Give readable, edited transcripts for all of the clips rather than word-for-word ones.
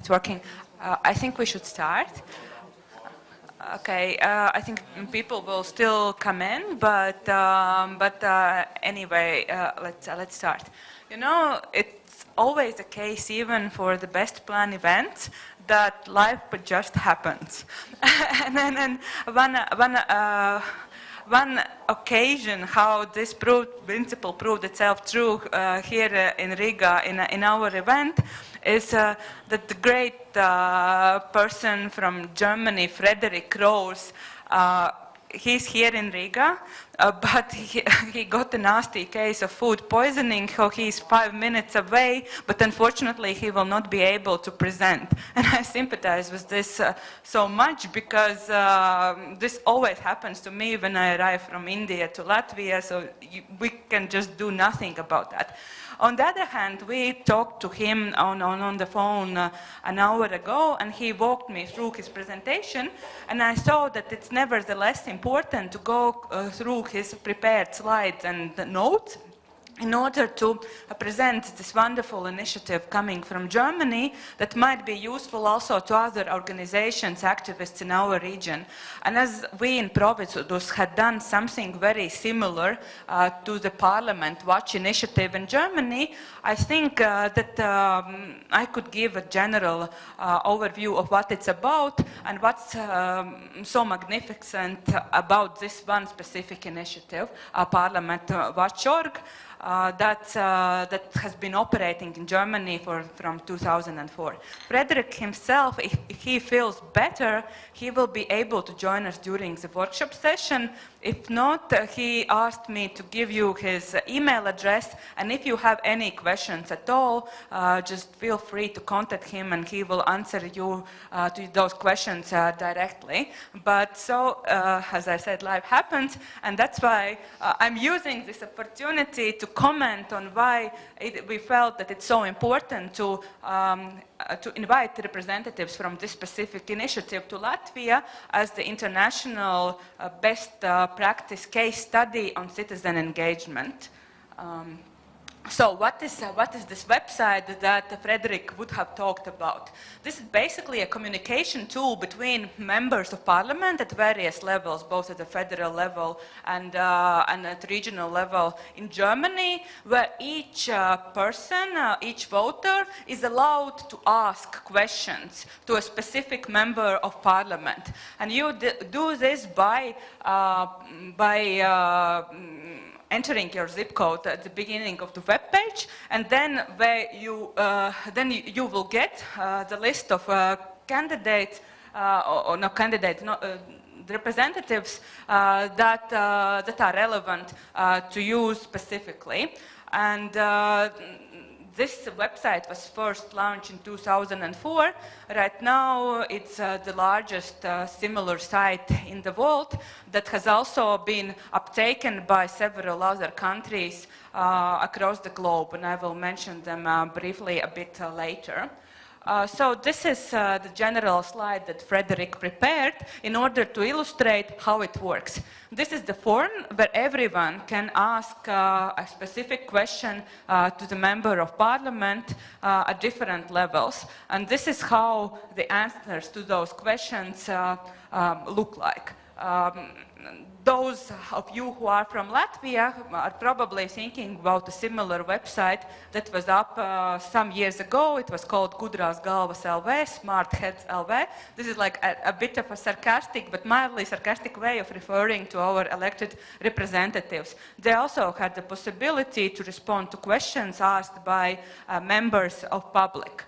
it's working. I think we should start. Okay, I think people will still come in, but anyway, let's start. You know, it's always the case, even for the best planned events, that life just happens. And then one occasion how this principle proved itself true here in Riga in our event is that the great person from Germany, Friedrich, he's here in Riga, but he got a nasty case of food poisoning, so he's 5 minutes away, but unfortunately he will not be able to present. And I sympathize with this so much, because this always happens to me when I arrive from India to Latvia, so we can just do nothing about that. On the other hand, we talked to him on the phone an hour ago, and he walked me through his presentation, and I saw that it's nevertheless important to go through his prepared slides and the notes in order to present this wonderful initiative coming from Germany that might be useful also to other organizations, activists in our region. And as we in PROVIDUS had done something very similar to the Parliament Watch initiative in Germany, I think that I could give a general overview of what it's about and what's so magnificent about this one specific initiative, Parliament Watch.org. That has been operating in Germany from 2004. Friedrich himself, if he feels better, he will be able to join us during the workshop session. If not, he asked me to give you his email address, and if you have any questions at all, just feel free to contact him and he will answer you to those questions directly. But so, as I said, life happens, and that's why I'm using this opportunity to comment on why we felt that it's so important to invite representatives from this specific initiative to Latvia as the international best practice case study on citizen engagement. So what is this website that Friedrich would have talked about? This is basically a communication tool between members of parliament at various levels, both at the federal level and at regional level in Germany, where each person, each voter is allowed to ask questions to a specific member of parliament. And you do this by entering your zip code at the beginning of the web page, and then you will get the list of candidates, representatives that are relevant to you specifically. And this website was first launched in 2004. Right now, it's the largest similar site in the world that has also been uptaken by several other countries across the globe, and I will mention them briefly a bit later. So this is the general slide that Friedrich prepared in order to illustrate how it works. This is the form where everyone can ask a specific question to the member of parliament at different levels. And this is how the answers to those questions look like. Those of you who are from Latvia are probably thinking about a similar website that was up some years ago. It was called Gudrās galvas LV, Smart Heads LV. This is like a bit of a sarcastic, but mildly sarcastic way of referring to our elected representatives. They also had the possibility to respond to questions asked by members of public.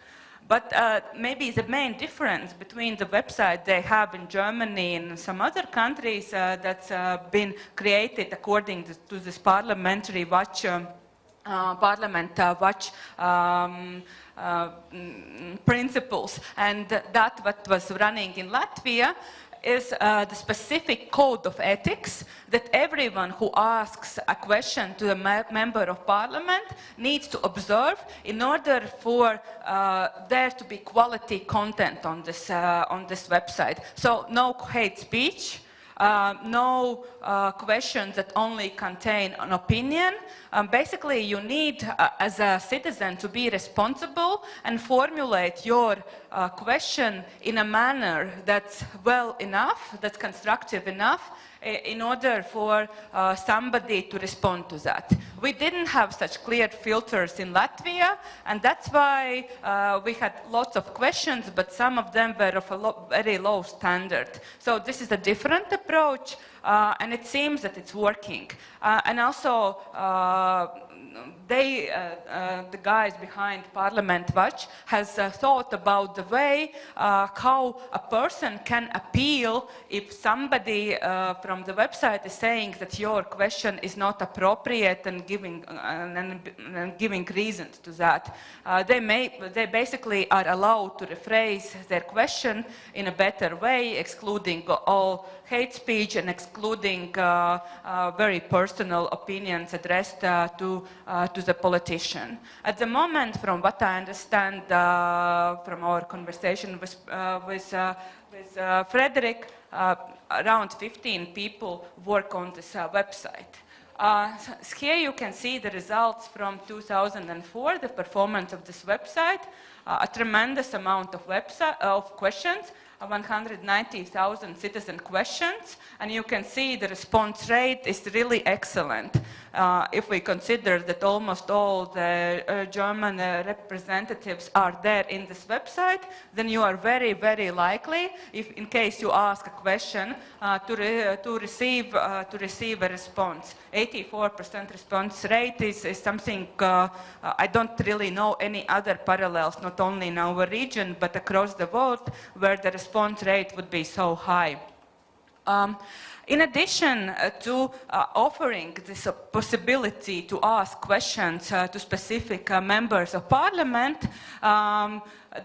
But maybe the main difference between the website they have in Germany and some other countries that's been created according to this parliamentary watch, principles, and that what was running in Latvia is the specific code of ethics that everyone who asks a question to a member of parliament needs to observe in order for there to be quality content on this website. So no hate speech, no questions that only contain an opinion. Basically, you need, as a citizen, to be responsible and formulate your question in a manner that's well enough, that's constructive enough, in order for somebody to respond to that. We didn't have such clear filters in Latvia, and that's why we had lots of questions, but some of them were of a very low standard. So this is a different approach, and it seems that it's working. And also, the guys behind Parliament Watch has thought about the way how a person can appeal if somebody from the website is saying that your question is not appropriate and giving reasons to that. They basically are allowed to rephrase their question in a better way, excluding all hate speech and excluding very personal opinions addressed to the politician. At the moment, from what I understand from our conversation with Friedrich, around 15 people work on this website. Here you can see the results from 2004, the performance of this website, a tremendous amount of questions, 190,000 citizen questions, and you can see the response rate is really excellent. If we consider that almost all the German representatives are there in this website, then you are very, very likely, if in case you ask a question, to receive a response. 84% response rate is something I don't really know any other parallels, not only in our region, but across the world, where the response rate would be so high. In addition to offering this possibility to ask questions to specific members of parliament,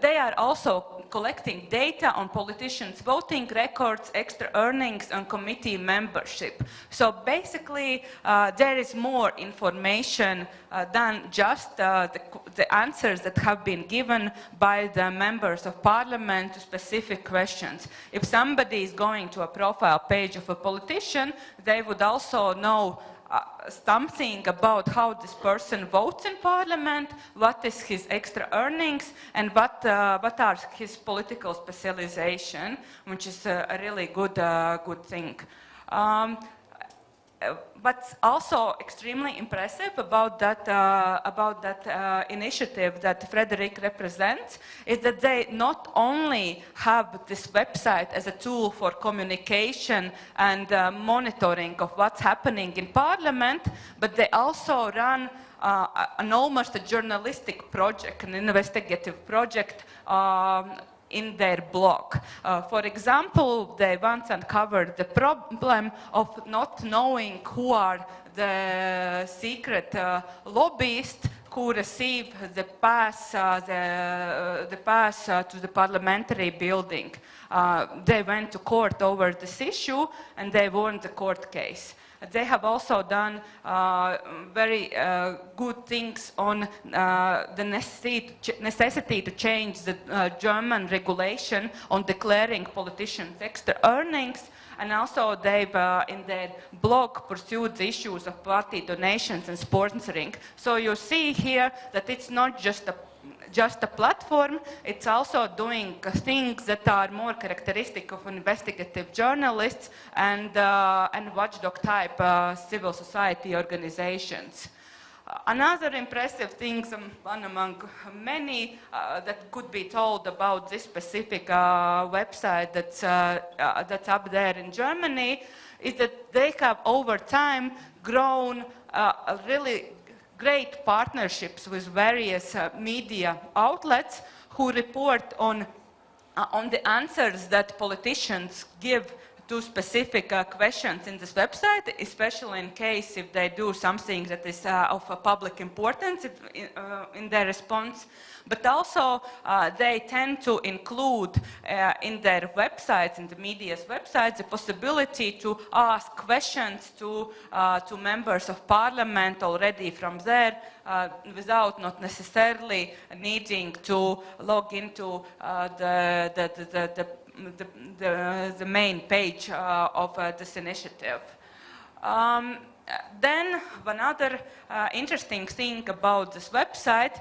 they are also collecting data on politicians' voting records, extra earnings, and committee membership. So basically, there is more information than just the answers that have been given by the members of parliament to specific questions. If somebody is going to a profile page of a politician, they would also know something about how this person votes in parliament, what is his extra earnings, and what are his political specialization, which is a really good thing. What's also extremely impressive about that initiative that Friedrich represents is that they not only have this website as a tool for communication and monitoring of what's happening in parliament, but they also run an almost a journalistic project, an investigative project in their blog. For example, they once uncovered the problem of not knowing who are the secret lobbyists who receive the pass to the parliamentary building. They went to court over this issue and they won the court case. They have also done very good things on the necessity to change the German regulation on declaring politicians' extra earnings, and also they've in their blog pursued the issues of party donations and sponsoring. So you see here that it's not just a platform, it's also doing things that are more characteristic of investigative journalists and watchdog type civil society organizations. Another impressive thing, one among many that could be told about this specific website that's up there in Germany, is that they have over time grown a really great partnerships with various media outlets who report on the answers that politicians give to specific questions in this website, especially in case if they do something that is of a public importance in their response. But also they tend to include in their websites, in the media's websites, the possibility to ask questions to members of parliament already from there without not necessarily needing to log into the main page of this initiative. Then one other interesting thing about this website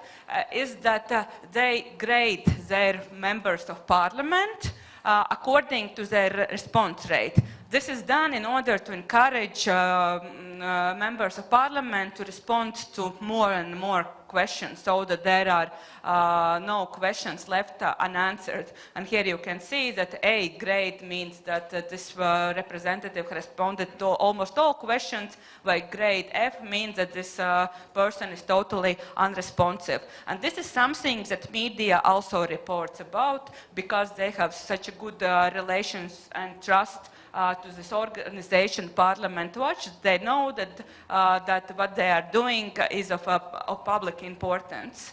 is that they grade their members of parliament according to their response rate. This is done in order to encourage members of parliament to respond to more and more questions, so that there are no questions left unanswered. And here you can see that A grade means that this representative responded to almost all questions, while grade F means that this person is totally unresponsive. And this is something that media also reports about, because they have such a good relations and trust to this organization, Parliament Watch. They know that what they are doing is of public importance.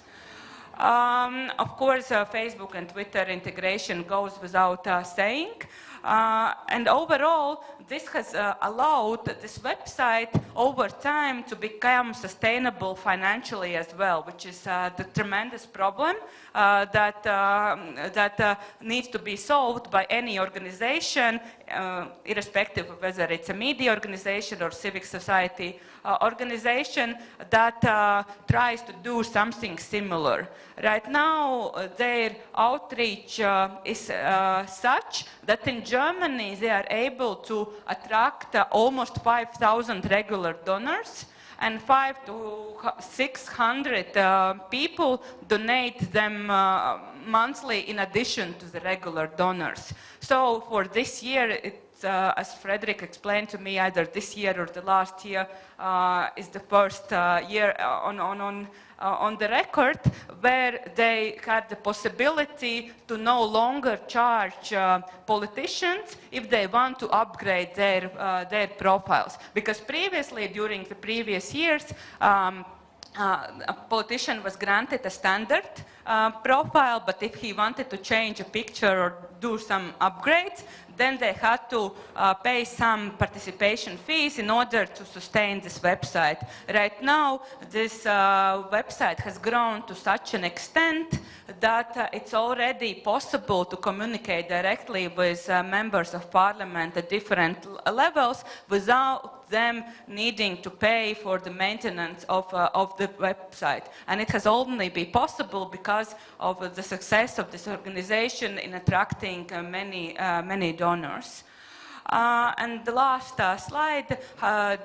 Of course, Facebook and Twitter integration goes without saying. And overall, this has allowed this website over time to become sustainable financially as well, which is the tremendous problem that needs to be solved by any organization, irrespective of whether it's a media organization or civic society organization that tries to do something similar. Right now, their outreach is such that in Germany they are able to attract almost 5,000 regular donors, and 500 to 600 people donate them monthly in addition to the regular donors. So for this year, as Friedrich explained to me, either this year or the last year is the first year on the record where they had the possibility to no longer charge politicians if they want to upgrade their profiles. Because previously, during the previous years, a politician was granted a standard profile, but if he wanted to change a picture or do some upgrades, then they had to pay some participation fees in order to sustain this website. Right now, this website has grown to such an extent that it's already possible to communicate directly with members of parliament at different levels without them needing to pay for the maintenance of the website. And it has only been possible because of the success of this organization in attracting many donors. And the last slide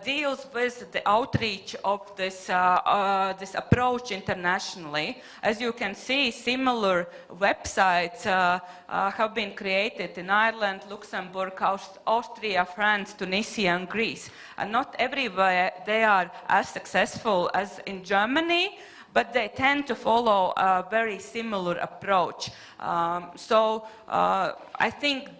deals with the outreach of this approach internationally. As you can see, similar websites have been created in Ireland, Luxembourg, Austria, France, Tunisia, and Greece. And not everywhere they are as successful as in Germany, but they tend to follow a very similar approach. So I think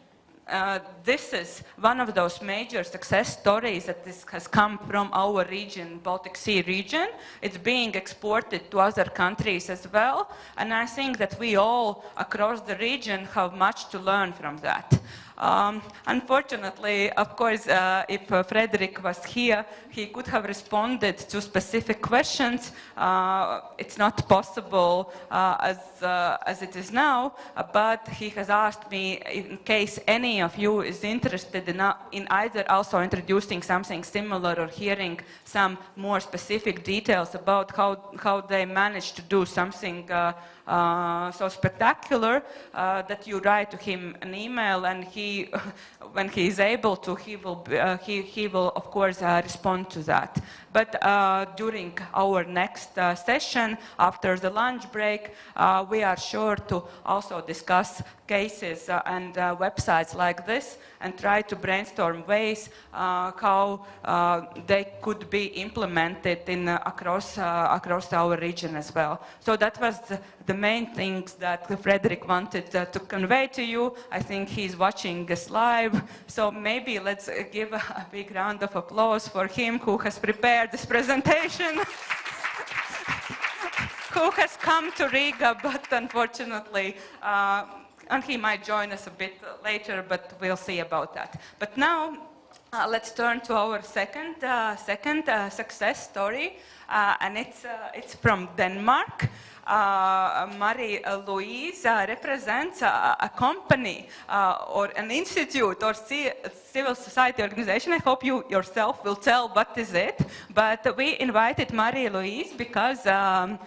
this is one of those major success stories that this has come from our region, Baltic Sea region. It's being exported to other countries as well, and I think that we all across the region have much to learn from that. Unfortunately, of course, if Friedrich was here, he could have responded to specific questions. It's not possible as it is now, but he has asked me in case any of you is interested in either also introducing something similar or hearing some more specific details about how they managed to do something so spectacular, that you write to him an email, and he, when he is able to, he will of course respond to that. But during our next session, after the lunch break, we are sure to also discuss cases and websites like this and try to brainstorm ways how they could be implemented across our region as well. So that was the main things that Friedrich wanted to convey to you. I think he's watching us live, so maybe let's give a big round of applause for him who has prepared this presentation. Who has come to Riga, but unfortunately, and he might join us a bit later, but we'll see about that. But now Let's turn to our second success story, and it's from Denmark. Marie-Louise represents a company or an institute or civil society organization. I hope you yourself will tell what is it. But we invited Marie-Louise because her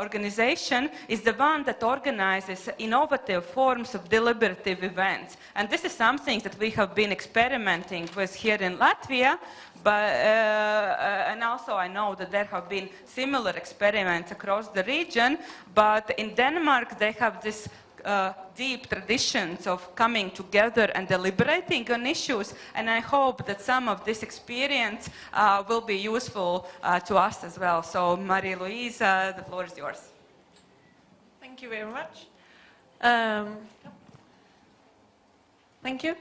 organization is the one that organizes innovative forms of deliberative events. And this is something that we have been experimenting with here in Latvia, but, and also I know that there have been similar experiments across the region, but in Denmark they have this deep traditions of coming together and deliberating on issues, and I hope that some of this experience will be useful to us as well. So Marie-Louise, the floor is yours. Thank you very much. Thank you.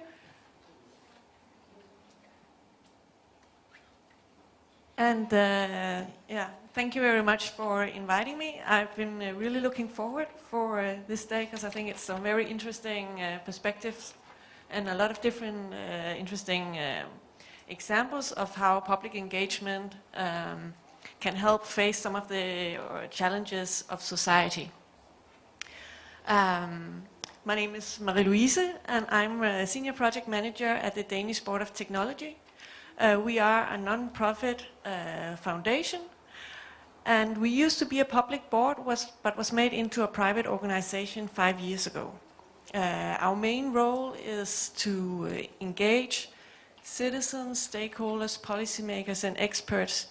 And yeah, thank you very much for inviting me. I've been really looking forward for this day because I think it's some very interesting perspectives and a lot of different interesting examples of how public engagement can help face some of the challenges of society. My name is Marie-Louise and I'm a senior project manager at the Danish Board of Technology. We are a non-profit foundation, and we used to be a public board, but was made into a private organization 5 years ago. Our main role is to engage citizens, stakeholders, policymakers, and experts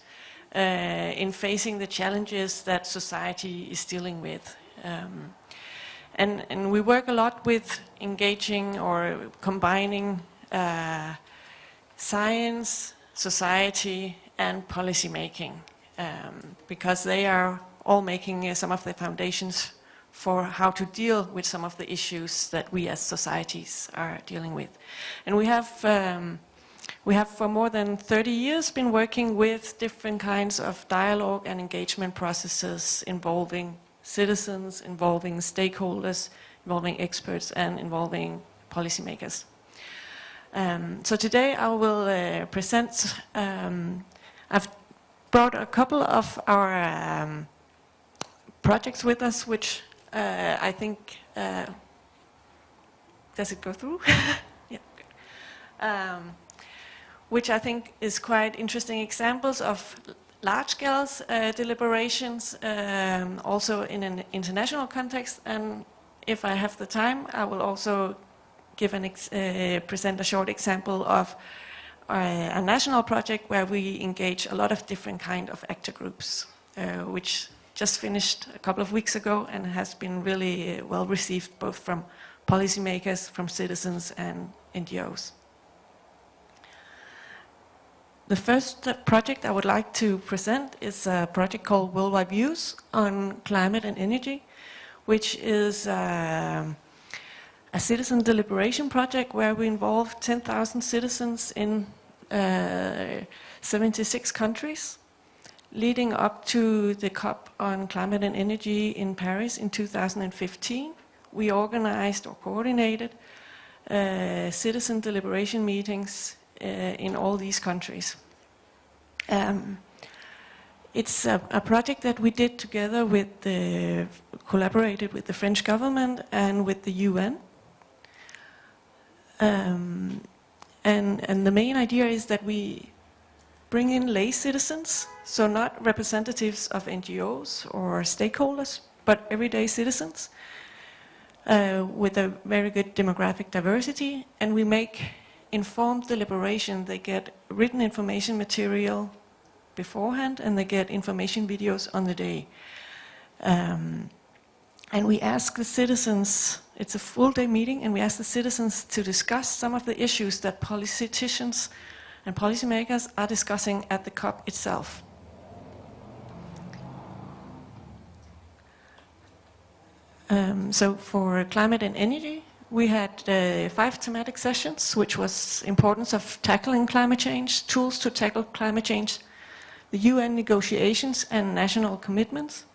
in facing the challenges that society is dealing with. And we work a lot with engaging or combining science, society, and policy making, because they are all making some of the foundations for how to deal with some of the issues that we as societies are dealing with. And we have for more than 30 years been working with different kinds of dialogue and engagement processes involving citizens, involving stakeholders, involving experts, and involving policymakers. So today I will present, I've brought a couple of our projects with us, which I think, does it go through? Yeah, good. Which I think is quite interesting examples of large-scale deliberations, also in an international context, and if I have the time, I will also give present a short example of a national project where we engage a lot of different kind of actor groups, which just finished a couple of weeks ago and has been really well received both from policymakers, from citizens and NGOs. The first project I would like to present is a project called Worldwide Views on Climate and Energy, which is a citizen deliberation project where we involve 10,000 citizens in 76 countries, leading up to the COP on Climate and Energy in Paris in 2015. We organized or coordinated citizen deliberation meetings in all these countries. It's a project that we did together with collaborated with the French government and with the UN. And the main idea is that we bring in lay citizens, so not representatives of NGOs or stakeholders, but everyday citizens with a very good demographic diversity, and we make informed deliberation. They get written information material beforehand, and they get information videos on the day. And we ask the citizens, it's a full-day meeting, and we ask the citizens to discuss some of the issues that politicians and policymakers are discussing at the COP itself. So for climate and energy, we had 5 thematic sessions, which was importance of tackling climate change, tools to tackle climate change, the UN negotiations and national commitments,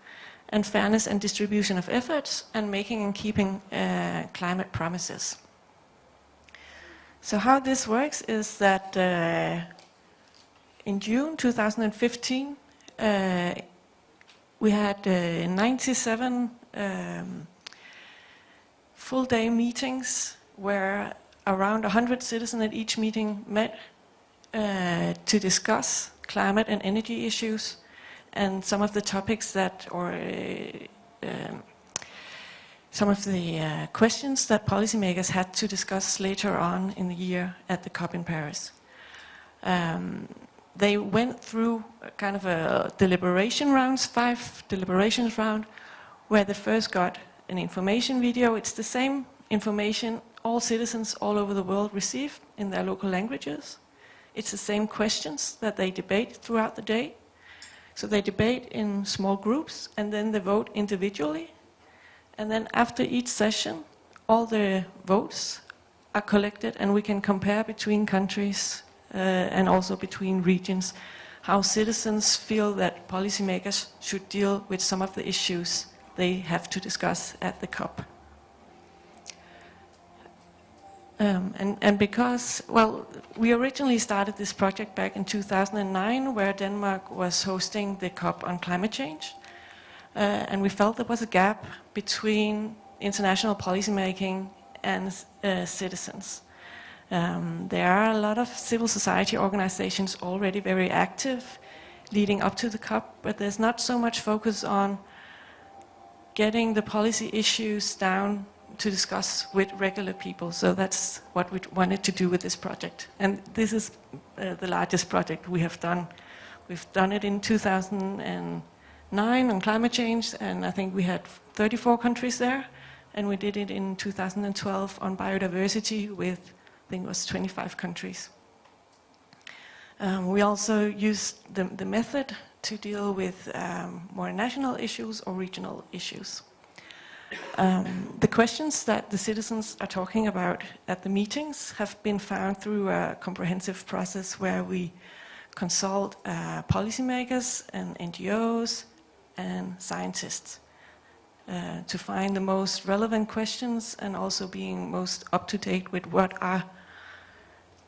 and fairness and distribution of efforts, and making and keeping climate promises. So how this works is that in June 2015, we had 97 full-day meetings where around 100 citizens at each meeting met to discuss climate and energy issues and some of the topics that, or some of the questions that policymakers had to discuss later on in the year at the COP in Paris. They went through kind of a deliberation rounds, 5 deliberations round, where they first got an information video. It's the same information all citizens all over the world receive in their local languages. It's the same questions that they debate throughout the day. So they debate in small groups and then they vote individually. And then after each session, all the votes are collected and we can compare between countries and also between regions how citizens feel that policymakers should deal with some of the issues they have to discuss at the COP. And because, well, we originally started this project back in 2009 where Denmark was hosting the COP on climate change. And we felt there was a gap between international policymaking and citizens. There are a lot of civil society organizations already very active leading up to the COP, but there's not so much focus on getting the policy issues down to discuss with regular people. So that's what we wanted to do with this project. And this is the largest project we have done. We've done it in 2009 on climate change, and I think we had 34 countries there. And we did it in 2012 on biodiversity with, I think it was 25 countries. We also used the method to deal with more national issues or regional issues. The questions that the citizens are talking about at the meetings have been found through a comprehensive process where we consult policymakers and NGOs and scientists to find the most relevant questions and also being most up to date with what are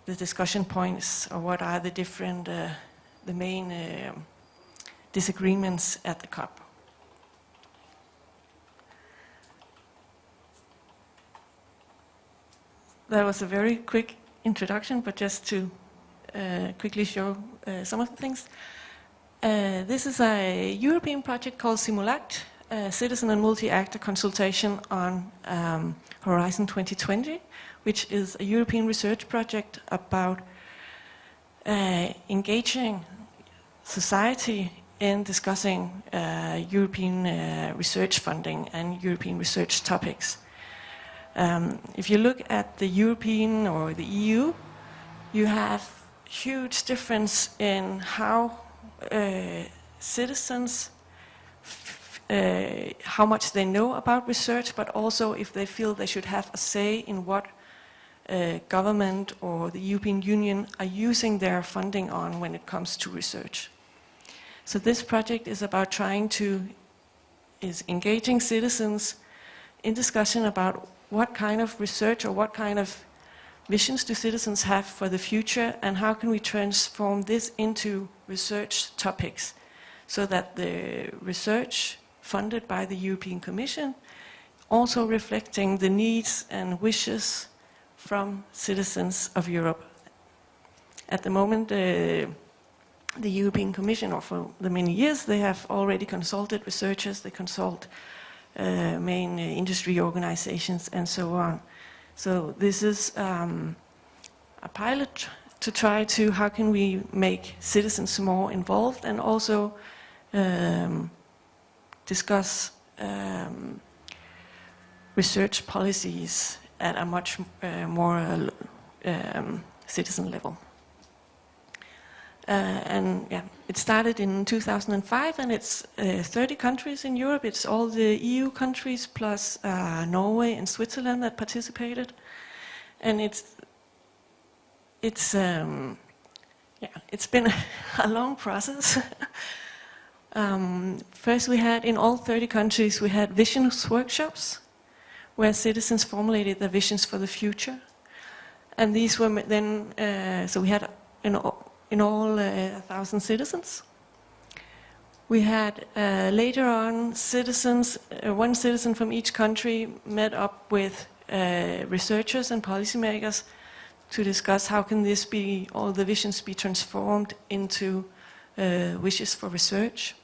the discussion points or what are the different, the main disagreements at the COP. That was a very quick introduction, but just to quickly show some of the things. This is a European project called Simulact, a citizen and multi-actor consultation on Horizon 2020, which is a European research project about engaging society in discussing European research funding and European research topics. If you look at the European or the EU, you have huge difference in how citizens, how much they know about research, but also if they feel they should have a say in what government or the European Union are using their funding on when it comes to research. So this project is about engaging citizens in discussion about what kind of research or what kind of visions do citizens have for the future, and how can we transform this into research topics so that the research funded by the European Commission also reflecting the needs and wishes from citizens of Europe. At the moment, the European Commission, or for the many years, they have already consulted researchers, they consult main industry organizations and so on. So this is a pilot to try to, how can we make citizens more involved and also discuss research policies at a much more citizen level. And yeah, it started in 2005 and it's 30 countries in Europe. It's all the EU countries plus Norway and Switzerland that participated. And it's been a long process. First we had, in all 30 countries, we had visions workshops where citizens formulated their visions for the future. And these were then, so we had in all 1,000 citizens. We had later on citizens, one citizen from each country met up with researchers and policymakers to discuss how can this be, all the visions be transformed into wishes for research.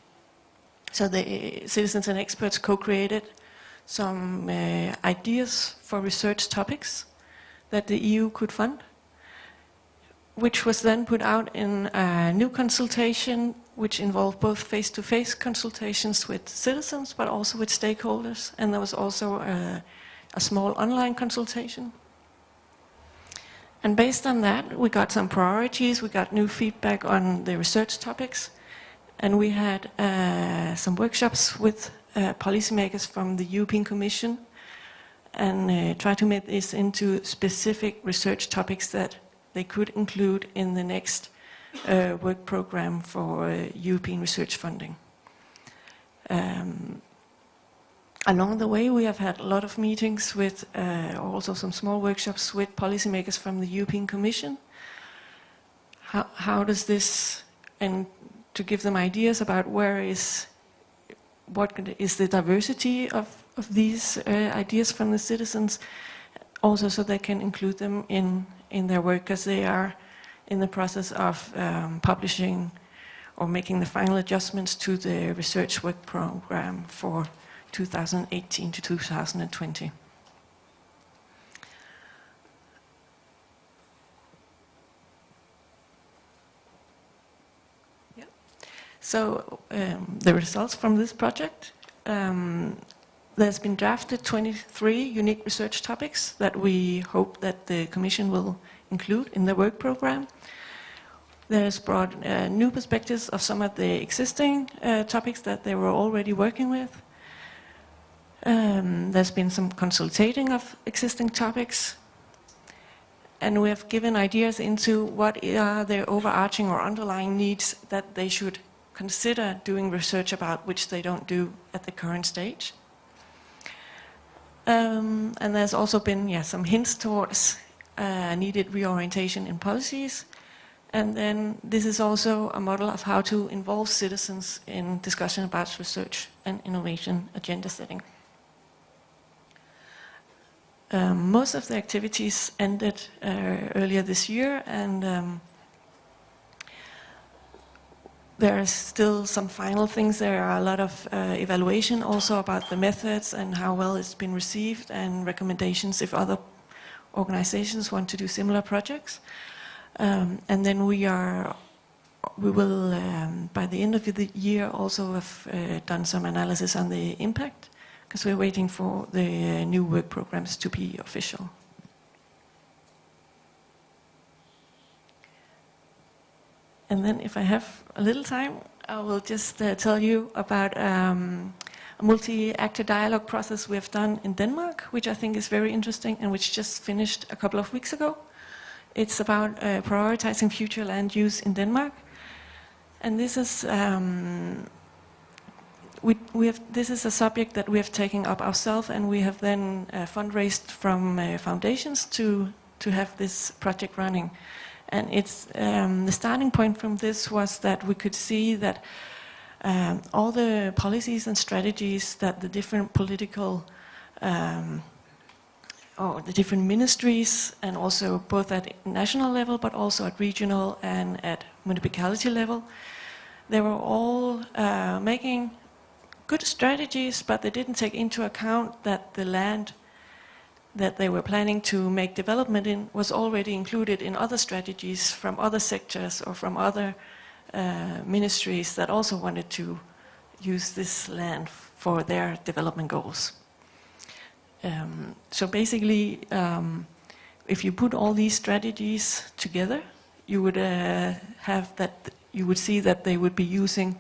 So the citizens and experts co-created some ideas for research topics that the EU could fund, which was then put out in a new consultation which involved both face-to-face consultations with citizens but also with stakeholders, and there was also a small online consultation. And based on that, we got some priorities, we got new feedback on the research topics, and we had some workshops with policymakers from the European Commission and try to make this into specific research topics that they could include in the next work program for European research funding. Along the way, we have had a lot of meetings with also some small workshops with policymakers from the European Commission. How does this, and to give them ideas about what is the diversity of these ideas from the citizens, also so they can include them in their work, because they are in the process of publishing or making the final adjustments to the research work program for 2018 to 2020. Yeah. So the results from this project, there's been drafted 23 unique research topics that we hope that the Commission will include in the work program. There's brought new perspectives of some of the existing topics that they were already working with. There's been some consultating of existing topics, and we have given ideas into what are the overarching or underlying needs that they should consider doing research about, which they don't do at the current stage. And there's also been some hints towards needed reorientation in policies. And then this is also a model of how to involve citizens in discussion about research and innovation agenda setting. Most of the activities ended earlier this year, and there are still some final things. There are a lot of evaluation also about the methods and how well it's been received, and recommendations if other organizations want to do similar projects. And then we will, by the end of the year, also have done some analysis on the impact, because we're waiting for the new work programs to be official. And then if I have a little time, I will just tell you about a multi-actor dialogue process we have done in Denmark, which I think is very interesting and which just finished a couple of weeks ago. It's about prioritizing future land use in Denmark. And this is this is a subject that we have taken up ourselves, and we have then fundraised from foundations to have this project running. And it's the starting point from this was that we could see that all the policies and strategies that the different political or the different ministries, and also both at national level but also at regional and at municipality level, they were all making good strategies, but they didn't take into account that the land that they were planning to make development in was already included in other strategies from other sectors or from other ministries that also wanted to use this land for their development goals. So basically, if you put all these strategies together, you would you would see that they would be using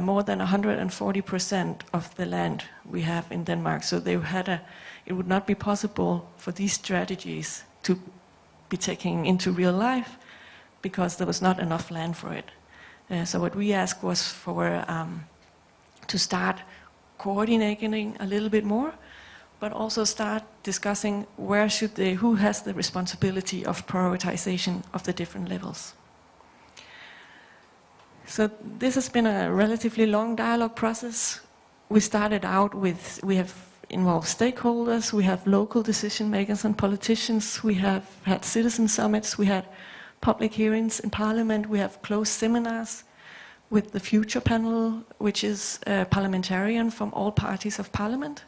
more than 140% of the land we have in Denmark. So they had it would not be possible for these strategies to be taken into real life because there was not enough land for it. So what we asked was for to start coordinating a little bit more, but also start discussing who has the responsibility of prioritization of the different levels. So this has been a relatively long dialogue process. We started out with, we have involved stakeholders, we have local decision makers and politicians, we have had citizen summits, we had public hearings in Parliament, we have closed seminars with the Future Panel, which is a parliamentarian from all parties of Parliament.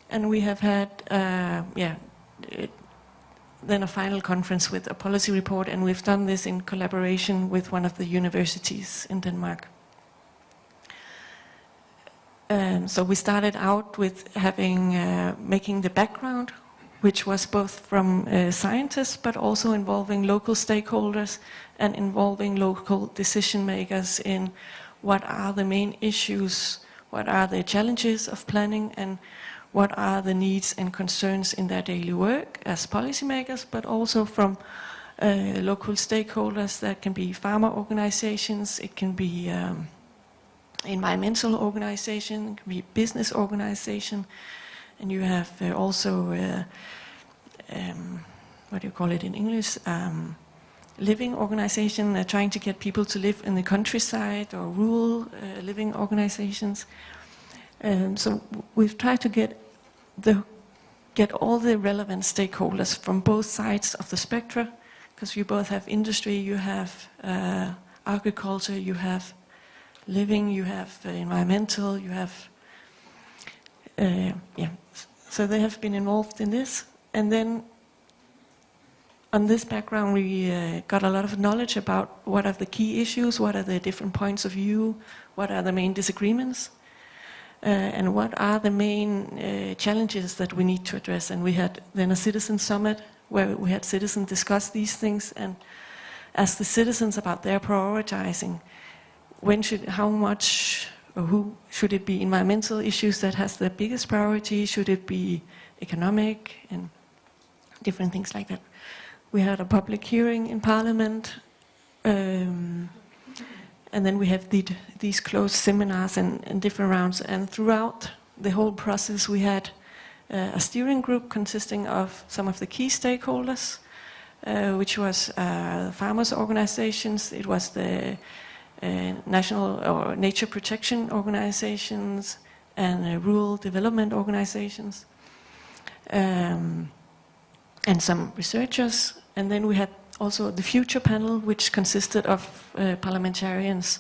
And we have had, then a final conference with a policy report, and we've done this in collaboration with one of the universities in Denmark. So we started out with making the background, which was both from scientists, but also involving local stakeholders and involving local decision makers in what are the main issues, what are the challenges of planning, and what are the needs and concerns in their daily work as policymakers, but also from local stakeholders. That can be farmer organizations, it can be environmental organization, it can be business organization, and you have also, what do you call it in English, living organization, trying to get people to live in the countryside, or rural living organizations. So we've tried to get all the relevant stakeholders from both sides of the spectrum, because you both have industry, you have agriculture, you have living, you have environmental, you have, so they have been involved in this. And then on this background we got a lot of knowledge about what are the key issues, what are the different points of view, what are the main disagreements, and what are the main challenges that we need to address. And we had then a citizen summit where we had citizens discuss these things and ask the citizens about their prioritizing. How much, or who should it be environmental issues that has the biggest priority? Should it be economic and different things like that? We had a public hearing in Parliament, and then we have these closed seminars and different rounds. And throughout the whole process, we had a steering group consisting of some of the key stakeholders, which was farmers' organizations, it was the national or nature protection organizations, and rural development organizations, and some researchers. And then we had also the Future Panel, which consisted of parliamentarians,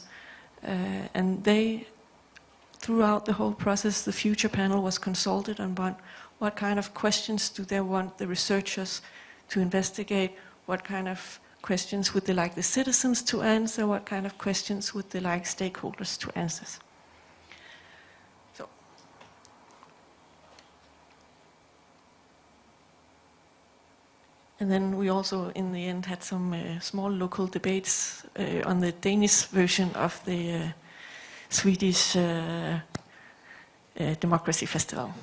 and they, throughout the whole process, the Future Panel was consulted on what kind of questions do they want the researchers to investigate, what kind of questions would they like the citizens to answer, what kind of questions would they like stakeholders to answer. So, and then we also in the end had some small local debates on the Danish version of the Swedish Democracy Festival.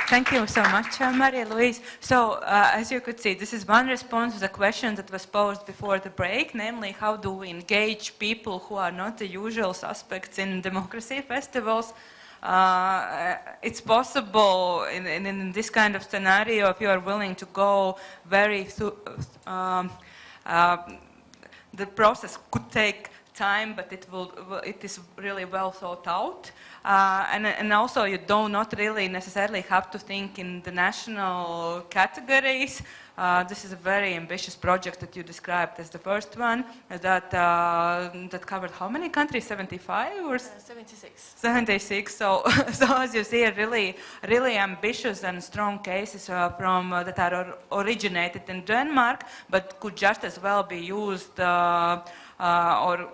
Thank you so much, Marie-Louise. So, as you could see, this is one response to the question that was posed before the break, namely, how do we engage people who are not the usual suspects in democracy festivals? It's possible in this kind of scenario, if you are willing to go the process could take time, but it is really well thought out. And also you do not really necessarily have to think in the national categories. This is a very ambitious project that you described as the first one, that covered how many countries? 75 or 76. 76. So as you see, really ambitious and strong cases that are originated in Denmark, but could just as well be used or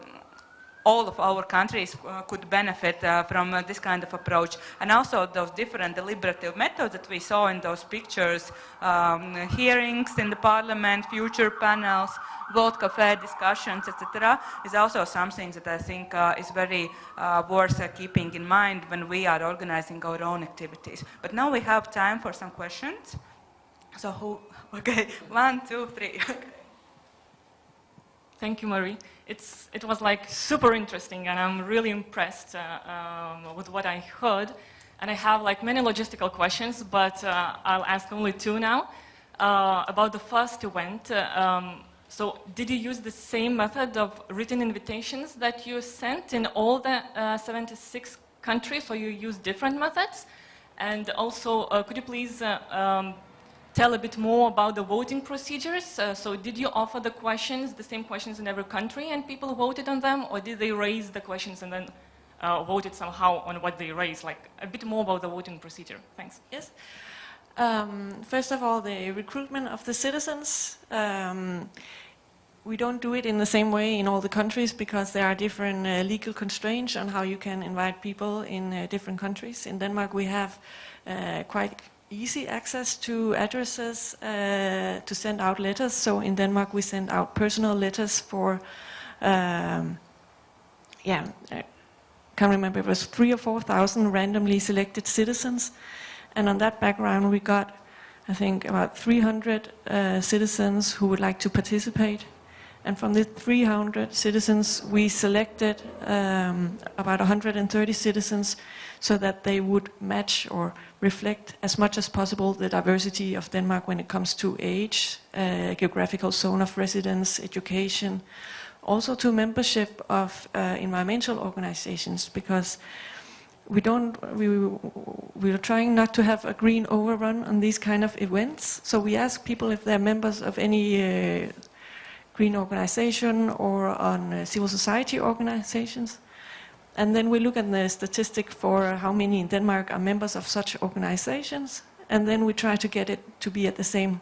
all of our countries could benefit from this kind of approach. And also those different deliberative methods that we saw in those pictures, hearings in the parliament, future panels, vote cafe discussions, etc., is also something that I think is very worth keeping in mind when we are organizing our own activities. But now we have time for some questions. So okay, 1, 2, 3. Thank you, Marie. It was like super interesting, and I'm really impressed with what I heard. And I have like many logistical questions, but I'll ask only two now. About the first event, so did you use the same method of written invitations that you sent in all the 76 countries, or you used different methods? And also, could you please tell a bit more about the voting procedures? So did you offer the questions, the same questions in every country, and people voted on them, or did they raise the questions and then voted somehow on what they raised? Like a bit more about the voting procedure. Thanks. Yes. First of all, the recruitment of the citizens. We don't do it in the same way in all the countries because there are different legal constraints on how you can invite people in different countries. In Denmark, we have quite easy access to addresses to send out letters. So in Denmark, we send out personal letters for, I can't remember, it was 3,000 or 4,000 randomly selected citizens. And on that background, we got, I think, about 300 citizens who would like to participate. And from the 300 citizens, we selected about 130 citizens so that they would match or reflect as much as possible the diversity of Denmark when it comes to age, geographical zone of residence, education, also to membership of environmental organizations, because we are trying not to have a green overrun on these kind of events. So we ask people if they're members of any green organization or on civil society organizations. And then we look at the statistic for how many in Denmark are members of such organizations, and then we try to get it to be at the same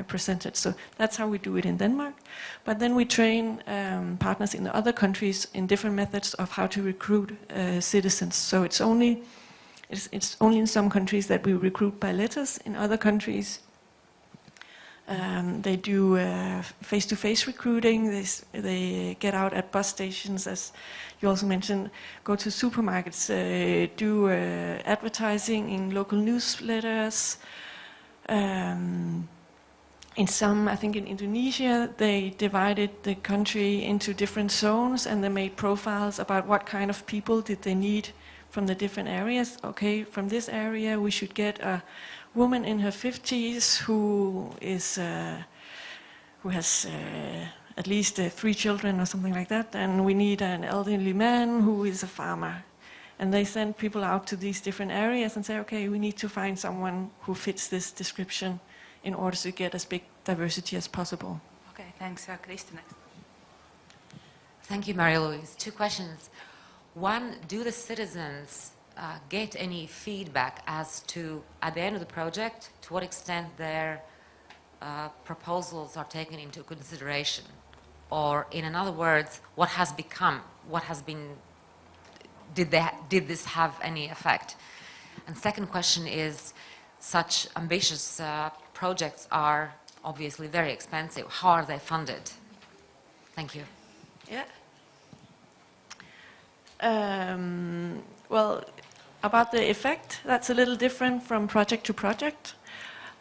percentage. So that's how we do it in Denmark. But then we train partners in the other countries in different methods of how to recruit citizens. So it's only in some countries that we recruit by letters. In other countries, they do face-to-face recruiting. They get out at bus stations, as you also mentioned, go to supermarkets, do advertising in local newsletters. In some, I think in Indonesia, they divided the country into different zones and they made profiles about what kind of people did they need from the different areas. Okay, from this area we should get a woman in her 50s who has at least 3 children or something like that, and we need an elderly man who is a farmer. And they send people out to these different areas and say, okay, we need to find someone who fits this description in order to get as big diversity as possible. Okay, thanks. Krista next. Thank you, Marie-Louise. 2 questions. One, do the citizens get any feedback as to, at the end of the project, to what extent their proposals are taken into consideration? Or in other words, what has been, did this have any effect? And second question is, such ambitious projects are obviously very expensive. How are they funded? Thank you. Yeah. Well, about the effect, that's a little different from project to project.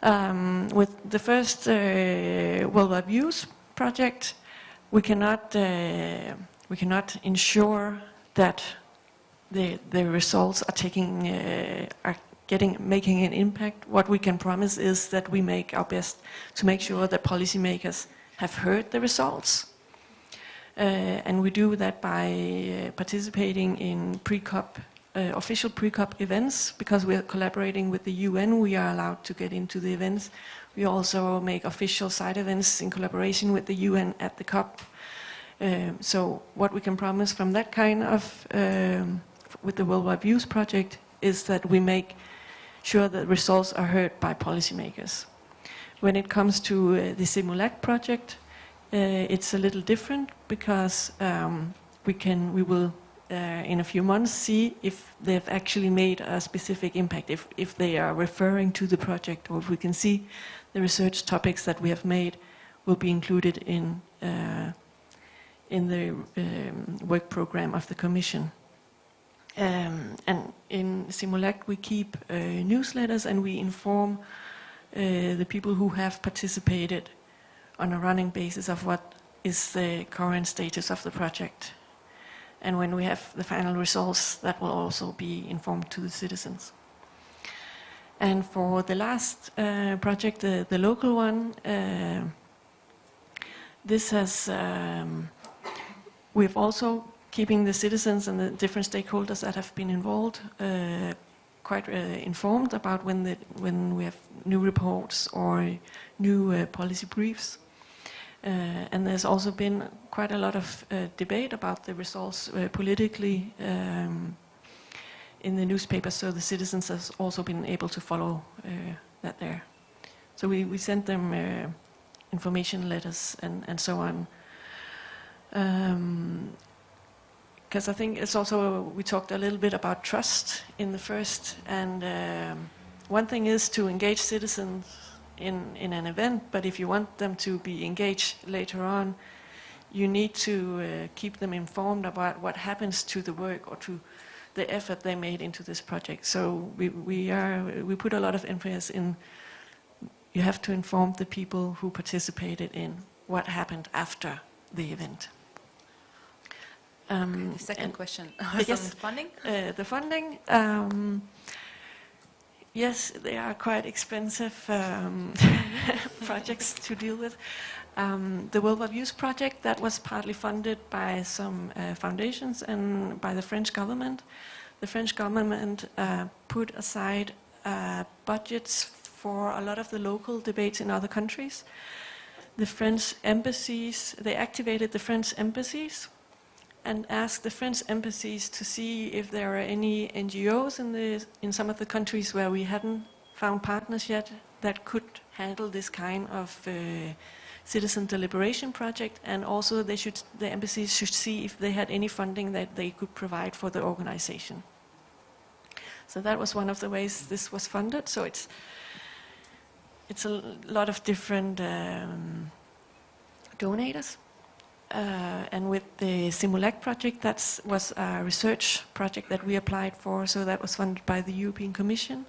With the first Worldwide Views project, we cannot ensure that the results are making an impact. What we can promise is that we make our best to make sure that policymakers have heard the results. And we do that by participating in pre-COP, official pre-COP events, because we are collaborating with the UN. We are allowed to get into the events. We also make official side events in collaboration with the UN at the COP. So what we can promise from that kind of, with the Worldwide Views project, is that we make sure that results are heard by policymakers. When it comes to the Simulac project, it's a little different because we will in a few months see if they've actually made a specific impact, if they are referring to the project, or if we can see the research topics that we have made will be included in the work program of the Commission. And in Simulac we keep newsletters, and we inform the people who have participated on a running basis of what is the current status of the project. And when we have the final results, that will also be informed to the citizens. And for the last project, the local one, this has, we've also keeping the citizens and the different stakeholders that have been involved quite informed about when we have new reports or new policy briefs. And there's also been quite a lot of debate about the results politically in the newspapers, so the citizens have also been able to follow that there. So we sent them information letters and so on. Because I think it's also, we talked a little bit about trust in the first, and one thing is to engage citizens in an event, but if you want them to be engaged later on, you need to keep them informed about what happens to the work or to the effort they made into this project. So we put a lot of emphasis in, you have to inform the people who participated in what happened after the event. The second question was yes, on funding. The funding, yes, they are quite expensive projects to deal with. The World of Use project, that was partly funded by some foundations and by the French government. The French government put aside budgets for a lot of the local debates in other countries. The French embassies, they activated the French embassies and asked the French embassies to see if there are any NGOs in some of the countries where we hadn't found partners yet that could handle this kind of citizen deliberation project, and also the embassies should see if they had any funding that they could provide for the organization. So that was one of the ways this was funded. So it's a lot of different donators. And with the Simulac project, that was a research project that we applied for, so that was funded by the European Commission.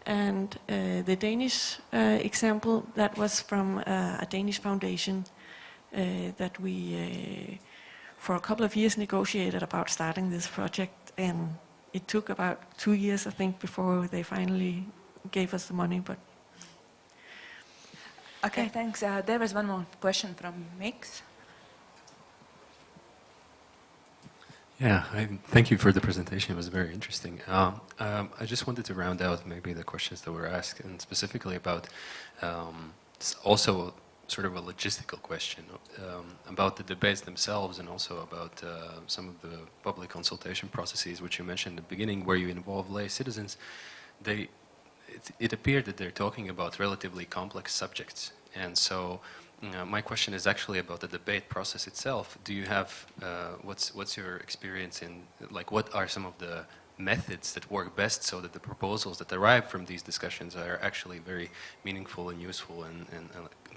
And the Danish example, that was from a Danish foundation that we, for a couple of years, negotiated about starting this project. And it took about 2 years, I think, before they finally gave us the money. But Okay, thanks. There was one more question from Mix. Yeah, thank you for the presentation. It was very interesting. I just wanted to round out maybe the questions that were asked, and specifically about also sort of a logistical question about the debates themselves, and also about some of the public consultation processes, which you mentioned at the beginning, where you involve lay citizens. It appeared that they're talking about relatively complex subjects, and so my question is actually about the debate process itself. Do you have, what's your experience in, like, what are some of the methods that work best so that the proposals that arrive from these discussions are actually very meaningful and useful, and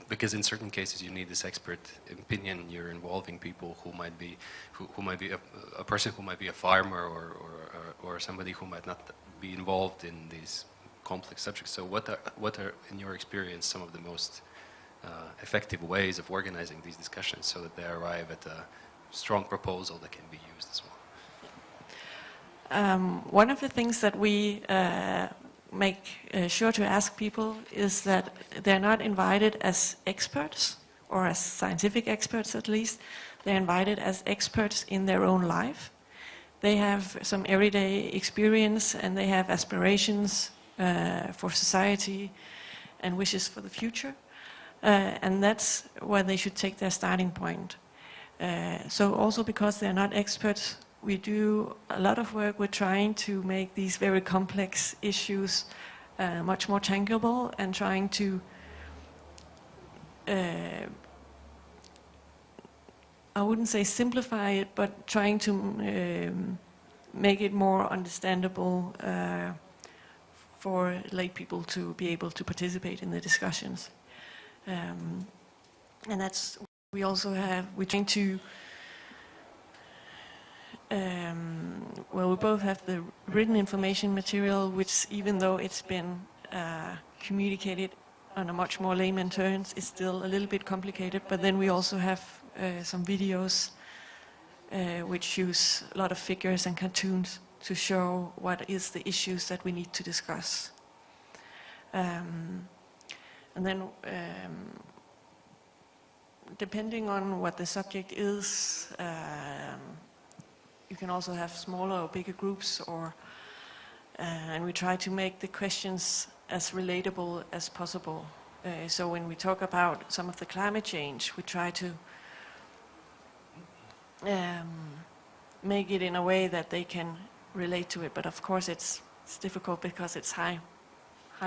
because in certain cases you need this expert opinion, you're involving people who might be, who might be a person who might be a farmer or somebody who might not be involved in these complex subjects. So what are in your experience some of the most effective ways of organizing these discussions so that they arrive at a strong proposal that can be used as well? One of the things that we make sure to ask people is that they're not invited as experts, or as scientific experts at least. They're invited as experts in their own life. They have some everyday experience, and they have aspirations for society and wishes for the future. And that's where they should take their starting point. So also because they're not experts, we do a lot of work with trying to make these very complex issues much more tangible, and trying to I wouldn't say simplify it, but trying to make it more understandable for lay people to be able to participate in the discussions. And that's, we also have, we're trying to, well, we both have the written information material, which even though it's been communicated on a much more layman terms, it's still a little bit complicated, but then we also have some videos which use a lot of figures and cartoons to show what is the issues that we need to discuss. And then, depending on what the subject is, you can also have smaller or bigger groups, and we try to make the questions as relatable as possible. So when we talk about some of the climate change, we try to make it in a way that they can relate to it. But of course it's difficult because it's high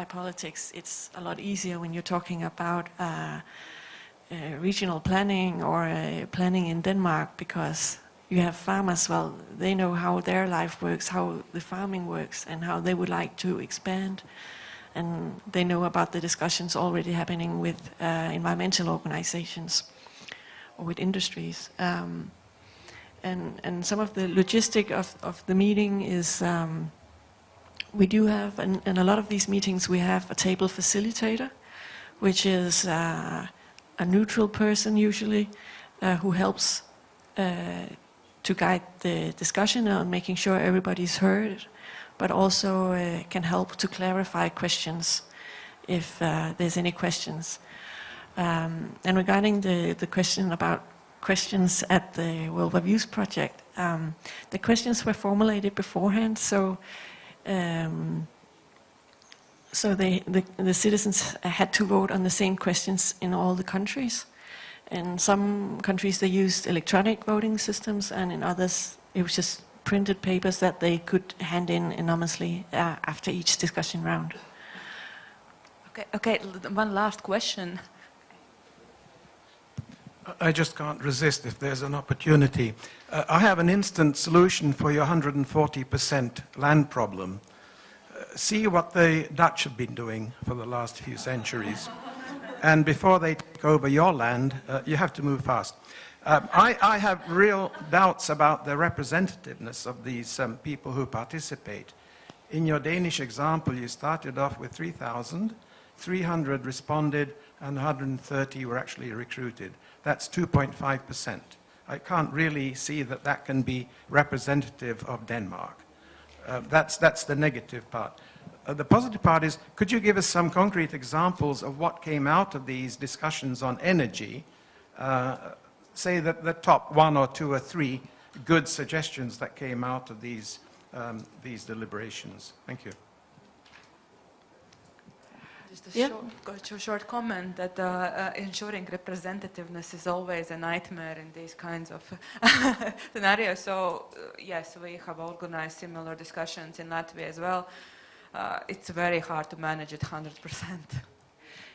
politics. It's a lot easier when you're talking about regional planning or planning in Denmark, because you have farmers. Well, they know how their life works, how the farming works, and how they would like to expand. And they know about the discussions already happening with environmental organizations or with industries. And some of the logistic of the meeting is, we do have, in a lot of these meetings, we have a table facilitator, which is a neutral person usually, who helps to guide the discussion on making sure everybody's heard, but also can help to clarify questions if there's any questions. And regarding the question about questions at the World Reviews project, the questions were formulated beforehand, so the citizens had to vote on the same questions in all the countries. In some countries they used electronic voting systems, and in others it was just printed papers that they could hand in anonymously after each discussion round. Okay, one last question. I just can't resist if there's an opportunity. I have an instant solution for your 140% land problem. See what the Dutch have been doing for the last few centuries. And before they take over your land, you have to move fast. I have real doubts about the representativeness of these people who participate. In your Danish example, you started off with 3,000, 300 responded, and 130 were actually recruited. That's 2.5%. I can't really see that that can be representative of Denmark. That's the negative part. The positive part is, could you give us some concrete examples of what came out of these discussions on energy? Say that the top 1 or 2 or 3 good suggestions that came out of these deliberations. Thank you. Just a short comment that ensuring representativeness is always a nightmare in these kinds of scenarios. So yes, we have organized similar discussions in Latvia as well. It's very hard to manage it 100%.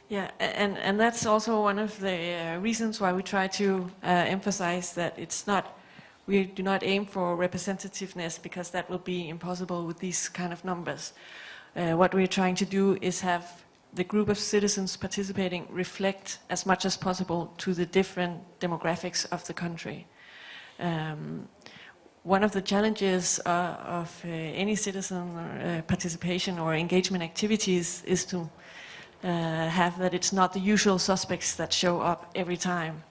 Yeah, and that's also one of the reasons why we try to emphasize that it's not, we do not aim for representativeness, because that will be impossible with these kind of numbers. What we're trying to do is have the group of citizens participating reflect as much as possible to the different demographics of the country. One of the challenges of any citizen participation or engagement activities is to have that it's not the usual suspects that show up every time.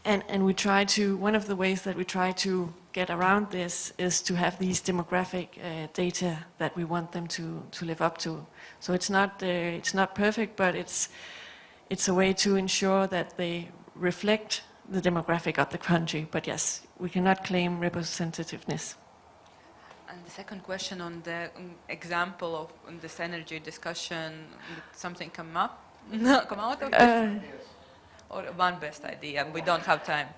And we try to, one of the ways that we try to get around this is to have these demographic data that we want them to live up to. So it's not perfect, but it's a way to ensure that they reflect the demographic of the country. But yes, we cannot claim representativeness. And the second question on the example of this energy discussion, did something come out of this? Or one best idea? We don't have time.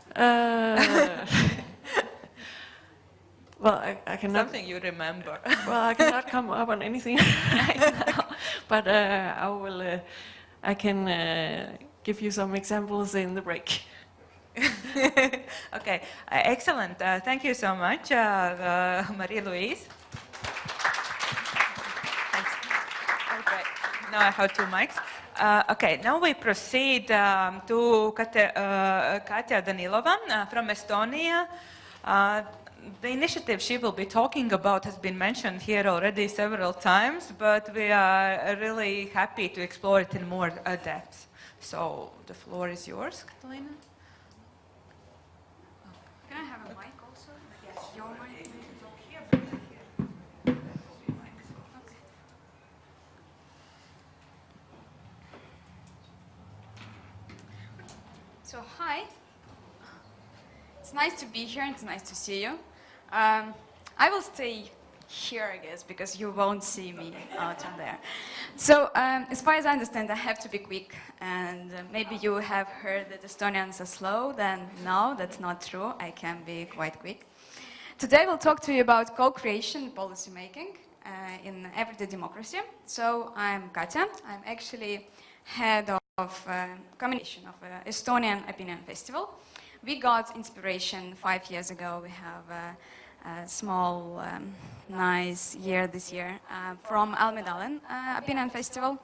Well, I cannot... Something you remember. Well, I cannot come up on anything right now, but I can give you some examples in the break. Okay, excellent. Thank you so much, Marie-Louise. Thanks. Okay, now I have 2 mics. Okay, now we proceed to Katja Danilova from Estonia. The initiative she will be talking about has been mentioned here already several times, but we are really happy to explore it in more depth. So the floor is yours, Catalina. Can I have a mic also? Yes, your mic. So, hi. It's nice to be here and it's nice to see you. I will stay here, I guess, because you won't see me out on there. So, as far as I understand, I have to be quick. And maybe you have heard that Estonians are slow. Then no, that's not true. I can be quite quick. Today we'll talk to you about co-creation and policy making in everyday democracy. So I'm Katja. I'm actually head of communication of Estonian Opinion Festival. We got inspiration 5 years ago. We have a small, nice year this year from Almedalen Opinion Festival.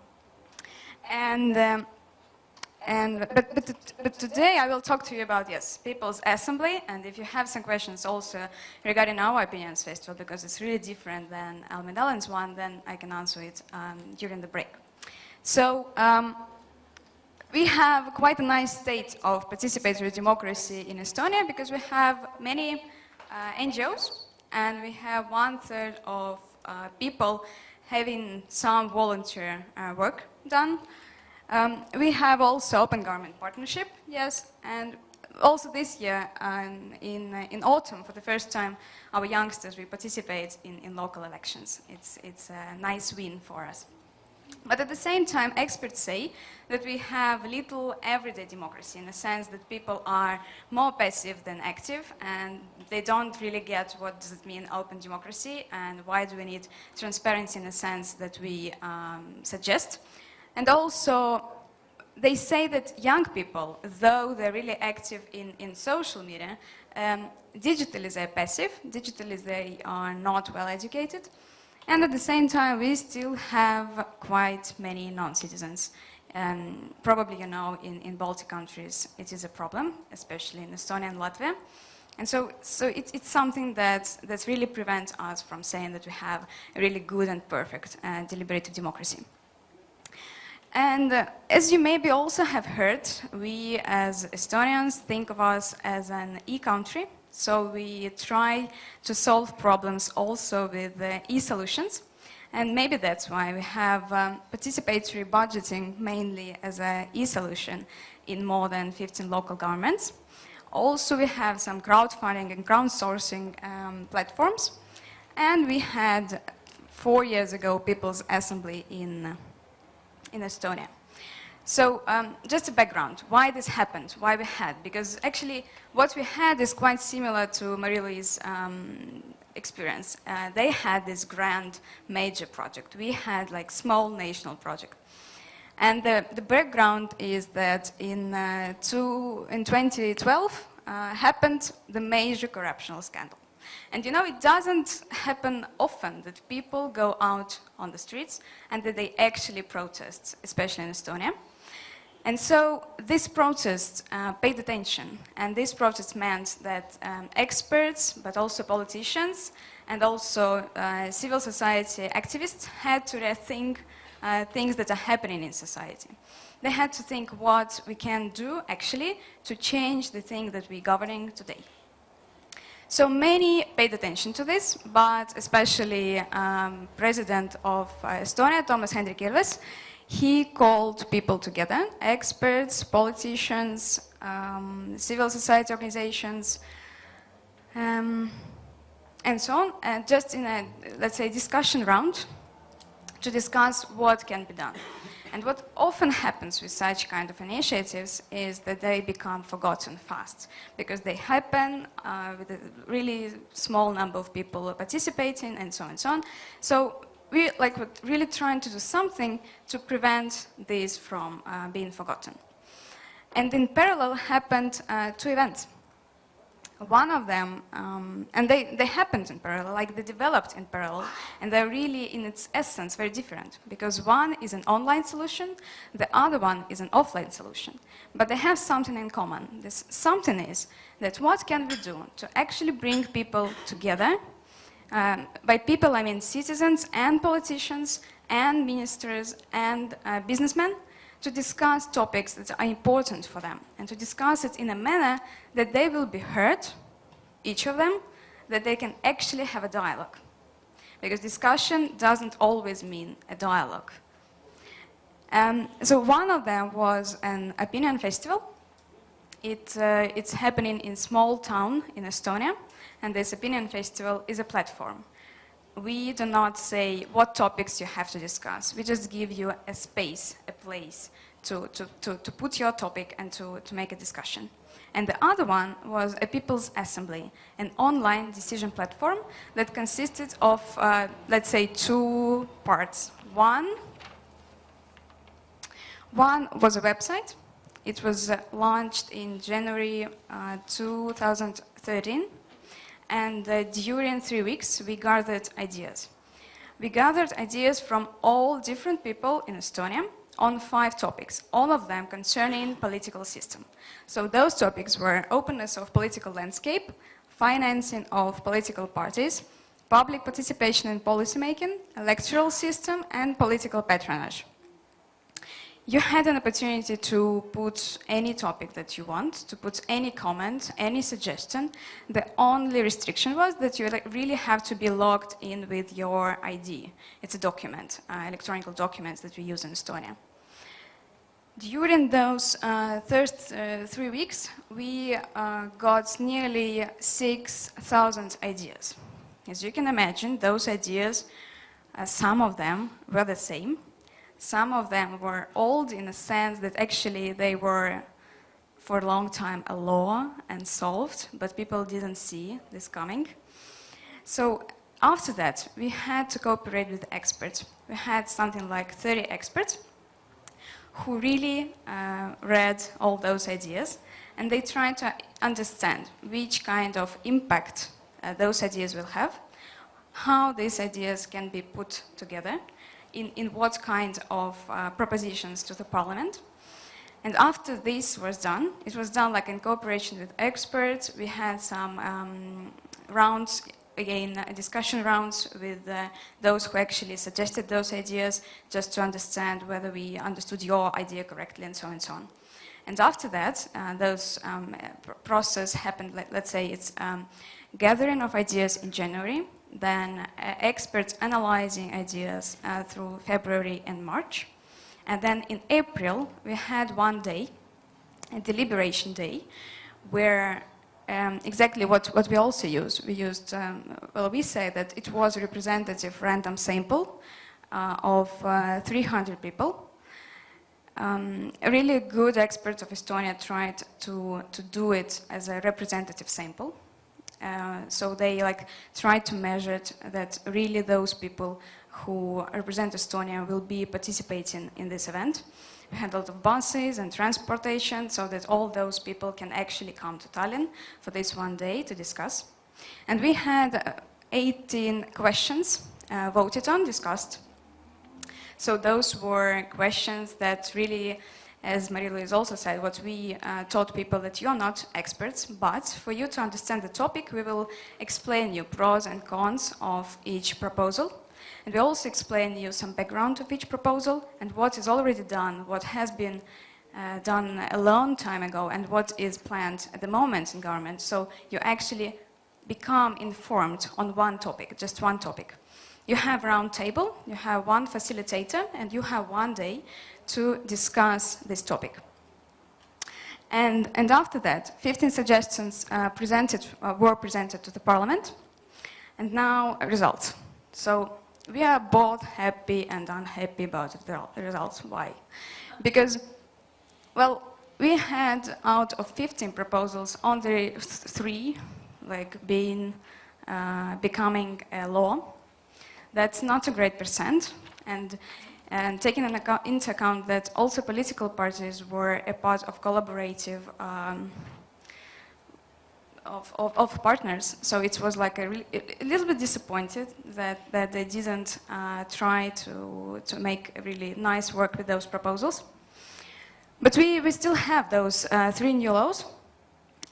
But today I will talk to you about, yes, People's Assembly, and if you have some questions also regarding our Opinions Festival, because it's really different than Almedalen's one, then I can answer it during the break. So we have quite a nice state of participatory democracy in Estonia because we have many NGOs, and we have 1/3 of people having some volunteer work done. We have also open government partnership, yes, and also this year in autumn, for the first time, our youngsters will participate in local elections. It's a nice win for us. But at the same time, experts say that we have little everyday democracy in the sense that people are more passive than active, and they don't really get what does it mean open democracy and why do we need transparency in the sense that we suggest. And also, they say that young people, though they're really active in social media, digitally they're passive, digitally they are not well educated, and at the same time we still have quite many non-citizens. Probably you know in Baltic countries it is a problem, especially in Estonia and Latvia. And so it's something that really prevents us from saying that we have a really good and perfect deliberative democracy. And as you maybe also have heard, we as Estonians think of us as an e-country. So we try to solve problems also with e-solutions. And maybe that's why we have participatory budgeting mainly as an e-solution in more than 15 local governments. Also, we have some crowdfunding and crowdsourcing platforms. And we had 4 years ago People's Assembly in Estonia. So just a background, why this happened, why we had, because actually what we had is quite similar to Marie-Louise's experience. They had this grand major project. We had like small national project. And the background is that in 2012 happened the major corruptional scandal. And you know, it doesn't happen often that people go out on the streets and that they actually protest, especially in Estonia. And so this protest paid attention, and this protest meant that experts, but also politicians, and also civil society activists had to rethink things that are happening in society. They had to think what we can do actually to change the thing that we're governing today. So many paid attention to this, but especially President of Estonia, Toomas Hendrik Ilves, he called people together, experts, politicians, civil society organizations, and so on, just in a, let's say, discussion round to discuss what can be done. And what often happens with such kind of initiatives is that they become forgotten fast, because they happen with a really small number of people participating and so on and so on. So we're really trying to do something to prevent this from being forgotten. And in parallel happened 2 events. One of them, and they happened in parallel, like they developed in parallel, and they're really, in its essence, very different, because one is an online solution, the other one is an offline solution. But they have something in common. This something is that what can we do to actually bring people together? By people, I mean citizens and politicians and ministers and businessmen, to discuss topics that are important for them and to discuss it in a manner that they will be heard, each of them, that they can actually have a dialogue. Because discussion doesn't always mean a dialogue. So one of them was an opinion festival. It's happening in a small town in Estonia, and this opinion festival is a platform. We do not say what topics you have to discuss. We just give you a space, a place to put your topic and to make a discussion. And the other one was a People's Assembly, an online decision platform that consisted of, let's say, two parts. One was a website. It was launched in January 2013. And during 3 weeks, we gathered ideas. We gathered ideas from all different people in Estonia on 5 topics, all of them concerning political system. So those topics were openness of political landscape, financing of political parties, public participation in policymaking, electoral system, and political patronage. You had an opportunity to put any topic that you want, to put any comment, any suggestion. The only restriction was that you really have to be logged in with your ID. It's a document, electronic documents that we use in Estonia. During those first 3 weeks, we got nearly 6,000 ideas. As you can imagine, those ideas, some of them were the same. Some of them were old in the sense that actually they were for a long time a law and solved, but people didn't see this coming. So after that, we had to cooperate with experts. We had something like 30 experts who really read all those ideas, and they tried to understand which kind of impact those ideas will have, how these ideas can be put together, in what kind of propositions to the parliament. And after this was done, it was done like in cooperation with experts. We had some rounds, again, discussion rounds with those who actually suggested those ideas, just to understand whether we understood your idea correctly and so on and so on. And after that, those process happened, let's say it's gathering of ideas in January, then experts analyzing ideas through February and March. And then in April, we had one day, a deliberation day, where exactly what we also use. We used, well, we say that it was a representative random sample of 300 people. Really good experts of Estonia tried to do it as a representative sample. So they tried to measure it, that really those people who represent Estonia will be participating in this event. We had a lot of buses and transportation so that all those people can actually come to Tallinn for this one day to discuss. And we had 18 questions voted on, discussed. So those were questions that really, as Marie-Louise also said, what we taught people that you're not experts, but for you to understand the topic, we will explain you pros and cons of each proposal. And we also explain you some background of each proposal and what is already done, what has been done a long time ago, and what is planned at the moment in government. So you actually become informed on one topic, just one topic. You have a round table, you have one facilitator, and you have one day to discuss this topic. And after that, 15 suggestions were presented to the parliament, and now results. So we are both happy and unhappy about the results. Why? Because, well, we had out of 15 proposals, only 3 becoming a law. That's not a great percent, and taking into account that also political parties were a part of collaborative of partners, so it was like a little bit disappointed that they didn't try to make a really nice work with those proposals. But we still have those 3 new laws,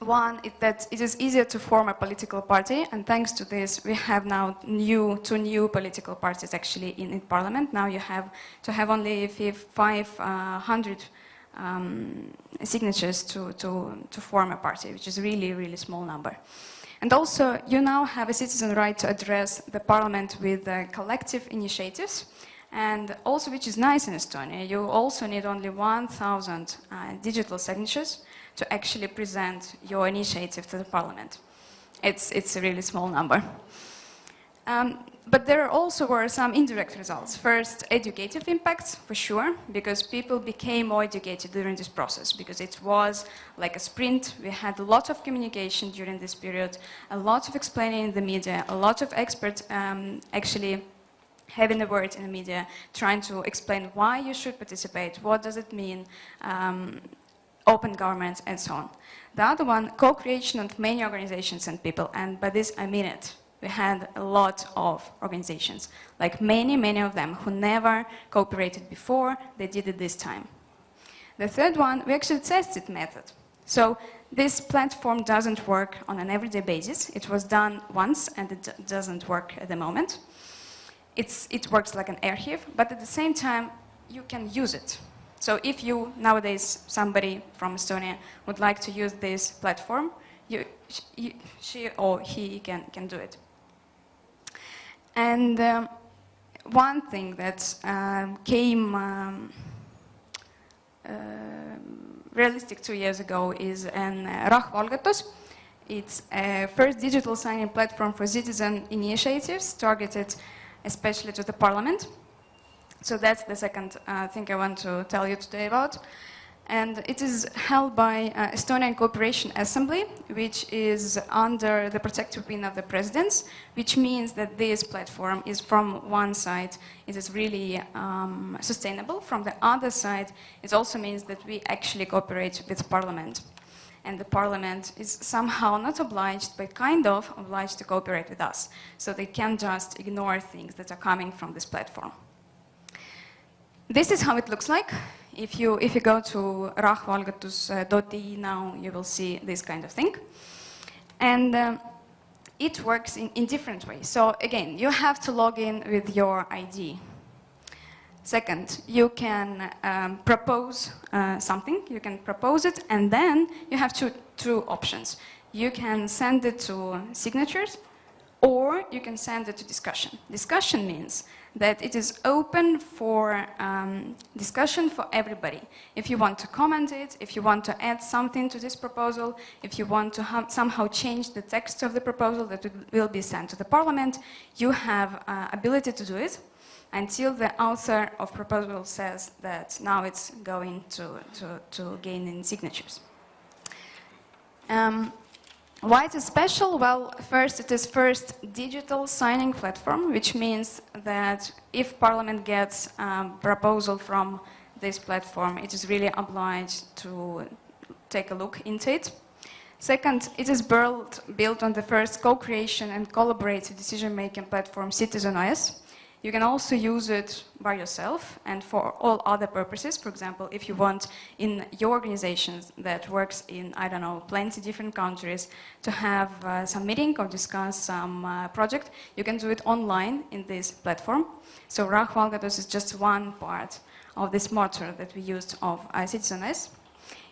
One is that it is easier to form a political party, and thanks to this, we have now two new political parties actually in parliament. Now you have to have only 500 signatures to form a party, which is really, really small number. And also, you now have a citizen right to address the parliament with collective initiatives. And also, which is nice in Estonia, you also need only 1,000 digital signatures to actually present your initiative to the parliament. It's a really small number. But there also were some indirect results. First, educative impacts, for sure, because people became more educated during this process, because it was like a sprint. We had a lot of communication during this period, a lot of explaining in the media, a lot of experts actually having a word in the media, trying to explain why you should participate, what does it mean, open government, and so on. The other one, co-creation of many organizations and people, and by this I mean it. We had a lot of organizations, like many of them who never cooperated before, they did it this time. The third one, we actually tested method. So this platform doesn't work on an everyday basis. It was done once and it doesn't work at the moment. It works like an archive, but at the same time, you can use it. So if you, nowadays, somebody from Estonia would like to use this platform, she or he can do it. And one thing that came realistic 2 years ago is an Rahvaalgatus. It's a first digital signing platform for citizen initiatives targeted especially to the parliament. So that's the second thing I want to tell you today about. And it is held by Estonian Cooperation Assembly, which is under the protective wing of the presidents, which means that this platform is from one side, it is really sustainable. From the other side, it also means that we actually cooperate with parliament. And the parliament is somehow not obliged, but kind of obliged to cooperate with us. So they can't just ignore things that are coming from this platform. This is how it looks like. If you go to rahvaalgatus.ee now, you will see this kind of thing. And it works in different ways. So again, you have to log in with your ID. Second, you can propose something, you can propose it, and then you have two options. You can send it to signatures, or you can send it to discussion. Discussion means that it is open for discussion for everybody. If you want to comment it, if you want to add something to this proposal, if you want to somehow change the text of the proposal that will be sent to the parliament, you have ability to do it until the author of proposal says that now it's going to gain in signatures. Why it is special? Well, first, it is first digital signing platform, which means that if Parliament gets a proposal from this platform, it is really obliged to take a look into it. Second, it is built on the first co-creation and collaborative decision-making platform, Estonias. You can also use it by yourself and for all other purposes. For example, if you want in your organization that works in, I don't know, plenty different countries to have some meeting or discuss some project, you can do it online in this platform. So Rahvaalgatus is just one part of this motor that we used of Estonias.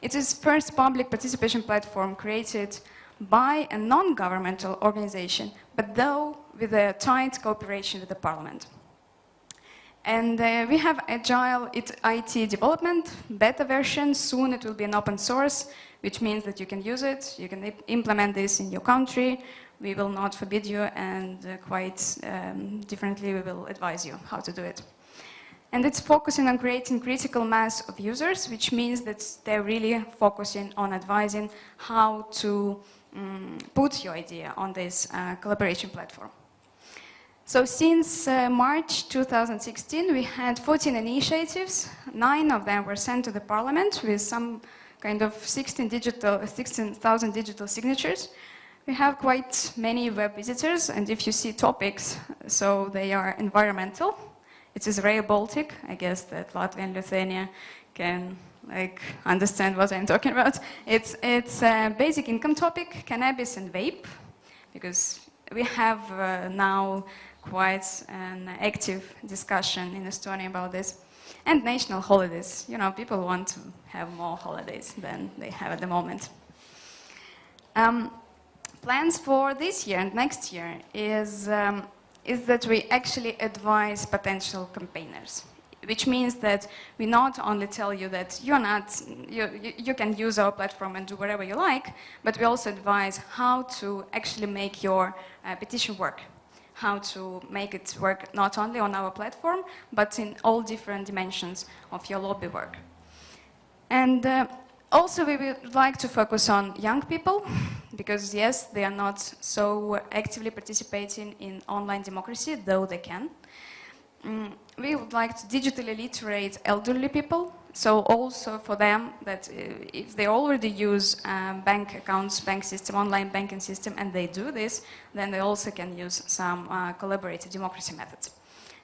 It is first public participation platform created by a non-governmental organization, but though with a tight cooperation with the parliament. And we have agile IT development, beta version. Soon it will be an open source, which means that you can use it, you can implement this in your country. We will not forbid you, and quite differently we will advise you how to do it. And it's focusing on creating critical mass of users, which means that they're really focusing on advising how to put your idea on this collaboration platform. So since March 2016, we had 14 initiatives. 9 of them were sent to the parliament with some kind of 16,000 digital signatures. We have quite many web visitors, and if you see topics, so they are environmental. It is Rail Baltic. I guess that Latvia and Lithuania can like understand what I'm talking about. It's a basic income topic, cannabis and vape, because we have now quite an active discussion in Estonia about this. And national holidays. You know, people want to have more holidays than they have at the moment. Plans for this year and next year is that we actually advise potential campaigners, which means that we not only tell you that you can use our platform and do whatever you like, but we also advise how to actually make your petition work, how to make it work not only on our platform, but in all different dimensions of your lobby work. And also we would like to focus on young people, because yes, they are not so actively participating in online democracy, though they can. We would like to digitally literate elderly people, so also for them that if they already use bank accounts, bank system, online banking system, and they do this, then they also can use some collaborative democracy methods.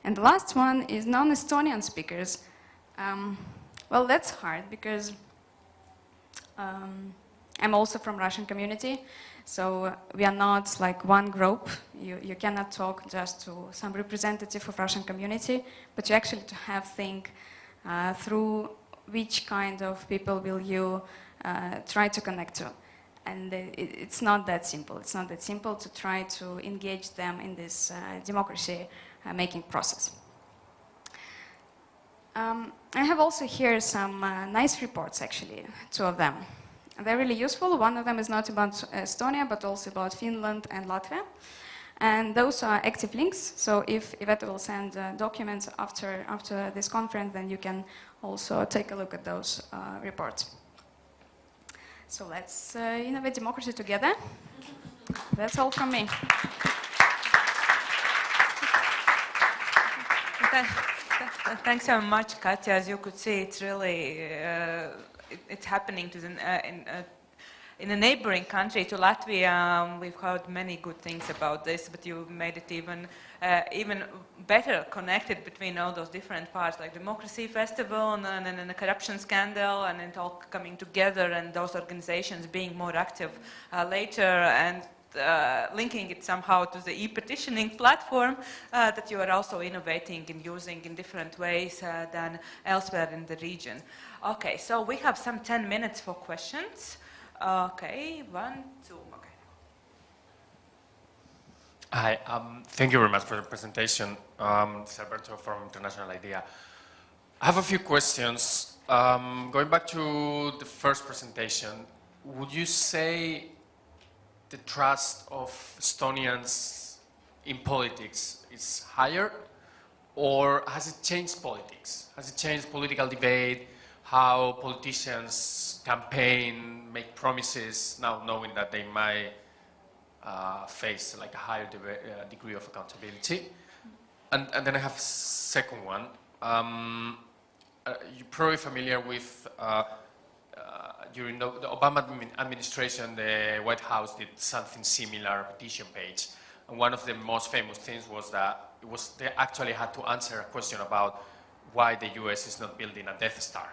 And the last one is non-Estonian speakers. Well, that's hard because I'm also from Russian community, so we are not like one group. You cannot talk just to some representative of Russian community, but you actually to have think through which kind of people will you try to connect to. And it's not that simple. It's not that simple to try to engage them in this democracy making process. I have also here some nice reports, actually, two of them. They're really useful. One of them is not about Estonia, but also about Finland and Latvia. And those are active links. So if Ebert will send documents after this conference, then you can also take a look at those reports. So let's innovate democracy together. That's all from me. Thanks so much, Katja. As you could see, it's really it's happening to in a neighboring country to Latvia. We've heard many good things about this, but you made it even better connected between all those different parts, like Democracy Festival and then the corruption scandal, and it all coming together, and those organizations being more active later, and linking it somehow to the e-petitioning platform that you are also innovating and using in different ways than elsewhere in the region. Okay, so we have some 10 minutes for questions. Okay, 1, 2, okay. Hi, thank you very much for the presentation. It's Alberto from International Idea. I have a few questions. Going back to the first presentation, would you say the trust of Estonians in politics is higher, or has it changed politics? Has it changed political debate, how politicians campaign, make promises, now knowing that they might face like a higher degree of accountability? And then I have a second one. You're probably familiar with during the Obama administration, the White House did something similar, petition page. And one of the most famous things was that they actually had to answer a question about why the US is not building a Death Star.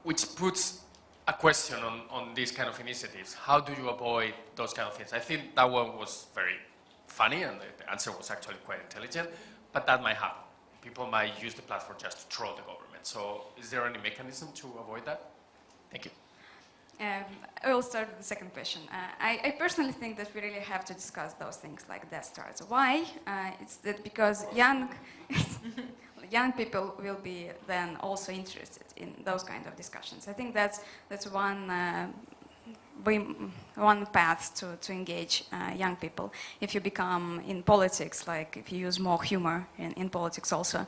Which puts a question on these kind of initiatives. How do you avoid those kind of things? I think that one was very funny, and the answer was actually quite intelligent, but that might happen. People might use the platform just to troll the government. So is there any mechanism to avoid that? Thank you. I will start with the second question. I personally think that we really have to discuss those things like Death Stars. Why? It's that because young people will be then also interested in those kind of discussions. I think that's one path to engage young people. If you become in politics, like if you use more humor in politics also.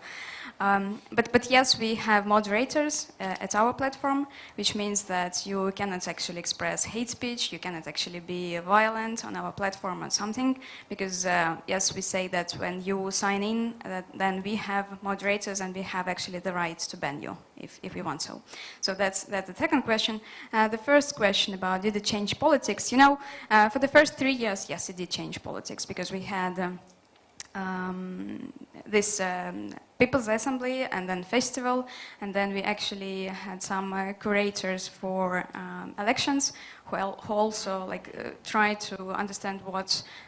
But yes, we have moderators at our platform, which means that you cannot actually express hate speech, you cannot actually be violent on our platform or something, because yes, we say that when you sign in, then we have moderators and we have actually the right to ban you if we want so. So that's the second question. The first question about did it change politics? You know, for the first 3 years, yes, it did change politics, because we had this People's Assembly and then festival, and then we actually had some curators for elections who also try to understand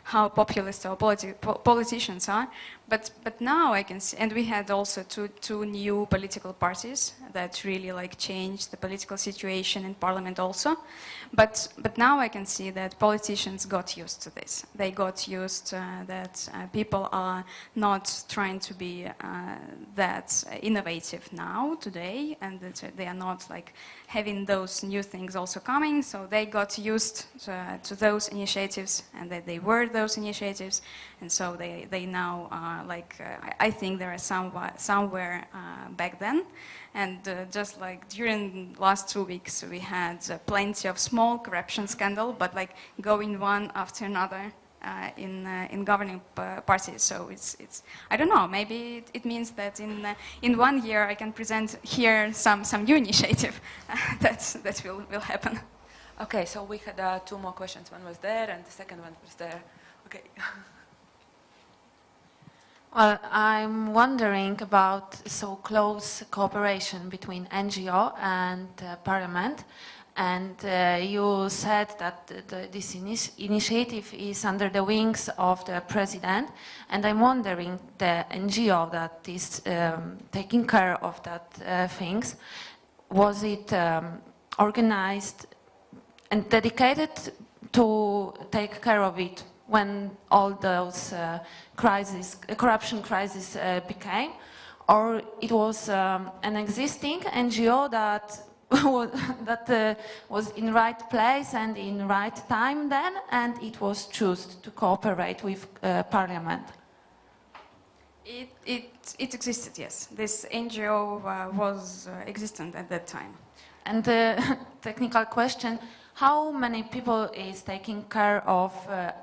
how populist our politicians are. But now I can see, and we had also two new political parties that really changed the political situation in parliament also. But now I can see that politicians got used to this. They got used that people are not trying to be that innovative now, today, and that they are not having those new things also coming. So they got used to those initiatives, and that they were those initiatives, and so they now are I think they are somewhere back then. And just during last 2 weeks, we had plenty of small corruption scandal, but going one after another in governing parties. So it's I don't know. Maybe it means that in 1 year I can present here some new initiative that will happen. Okay, so we had 2 more questions. One was there, and the second one was there. Okay. Well, I'm wondering about so close cooperation between NGO and Parliament. And you said that this initiative is under the wings of the President. And I'm wondering, the NGO that is taking care of that things, was it organized and dedicated to take care of it when all those corruption crises became, or it was an existing NGO that was in right place and in right time then, and it was chosen to cooperate with Parliament? It existed, yes. This NGO was existent at that time. And the technical question, how many people is taking care of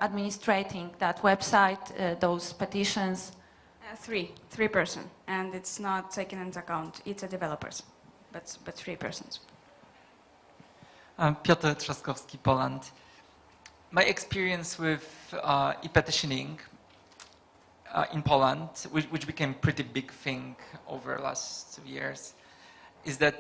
administrating that website, those petitions? Three person, and it's not taken into account. It's a developers, but 3 persons. Piotr Trzaskowski, Poland. My experience with e-petitioning in Poland, which became a pretty big thing over the last 2 years, is that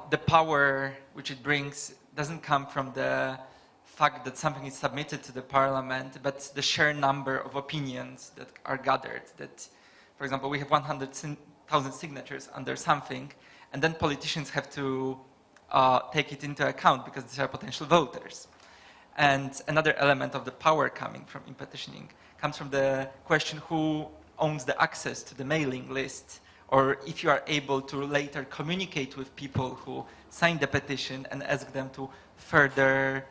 the power which it brings doesn't come from the fact that something is submitted to the parliament, but the sheer number of opinions that are gathered. That, for example, we have 100,000 signatures under something, and then politicians have to take it into account because these are potential voters. And another element of the power coming from e-petitioning comes from the question who owns the access to the mailing list, or if you are able to later communicate with people who signed the petition and ask them to further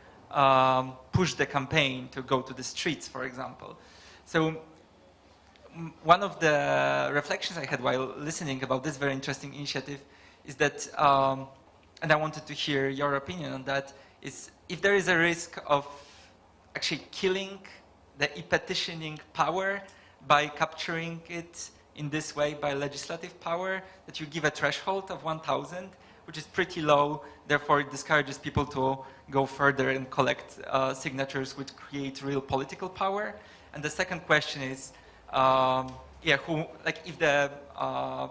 push the campaign to go to the streets, for example. So one of the reflections I had while listening about this very interesting initiative is that, and I wanted to hear your opinion on that, is if there is a risk of actually killing the e-petitioning power by capturing it in this way by legislative power, that you give a threshold of 1,000, which is pretty low, therefore it discourages people to go further and collect signatures which create real political power. And the second question is, if the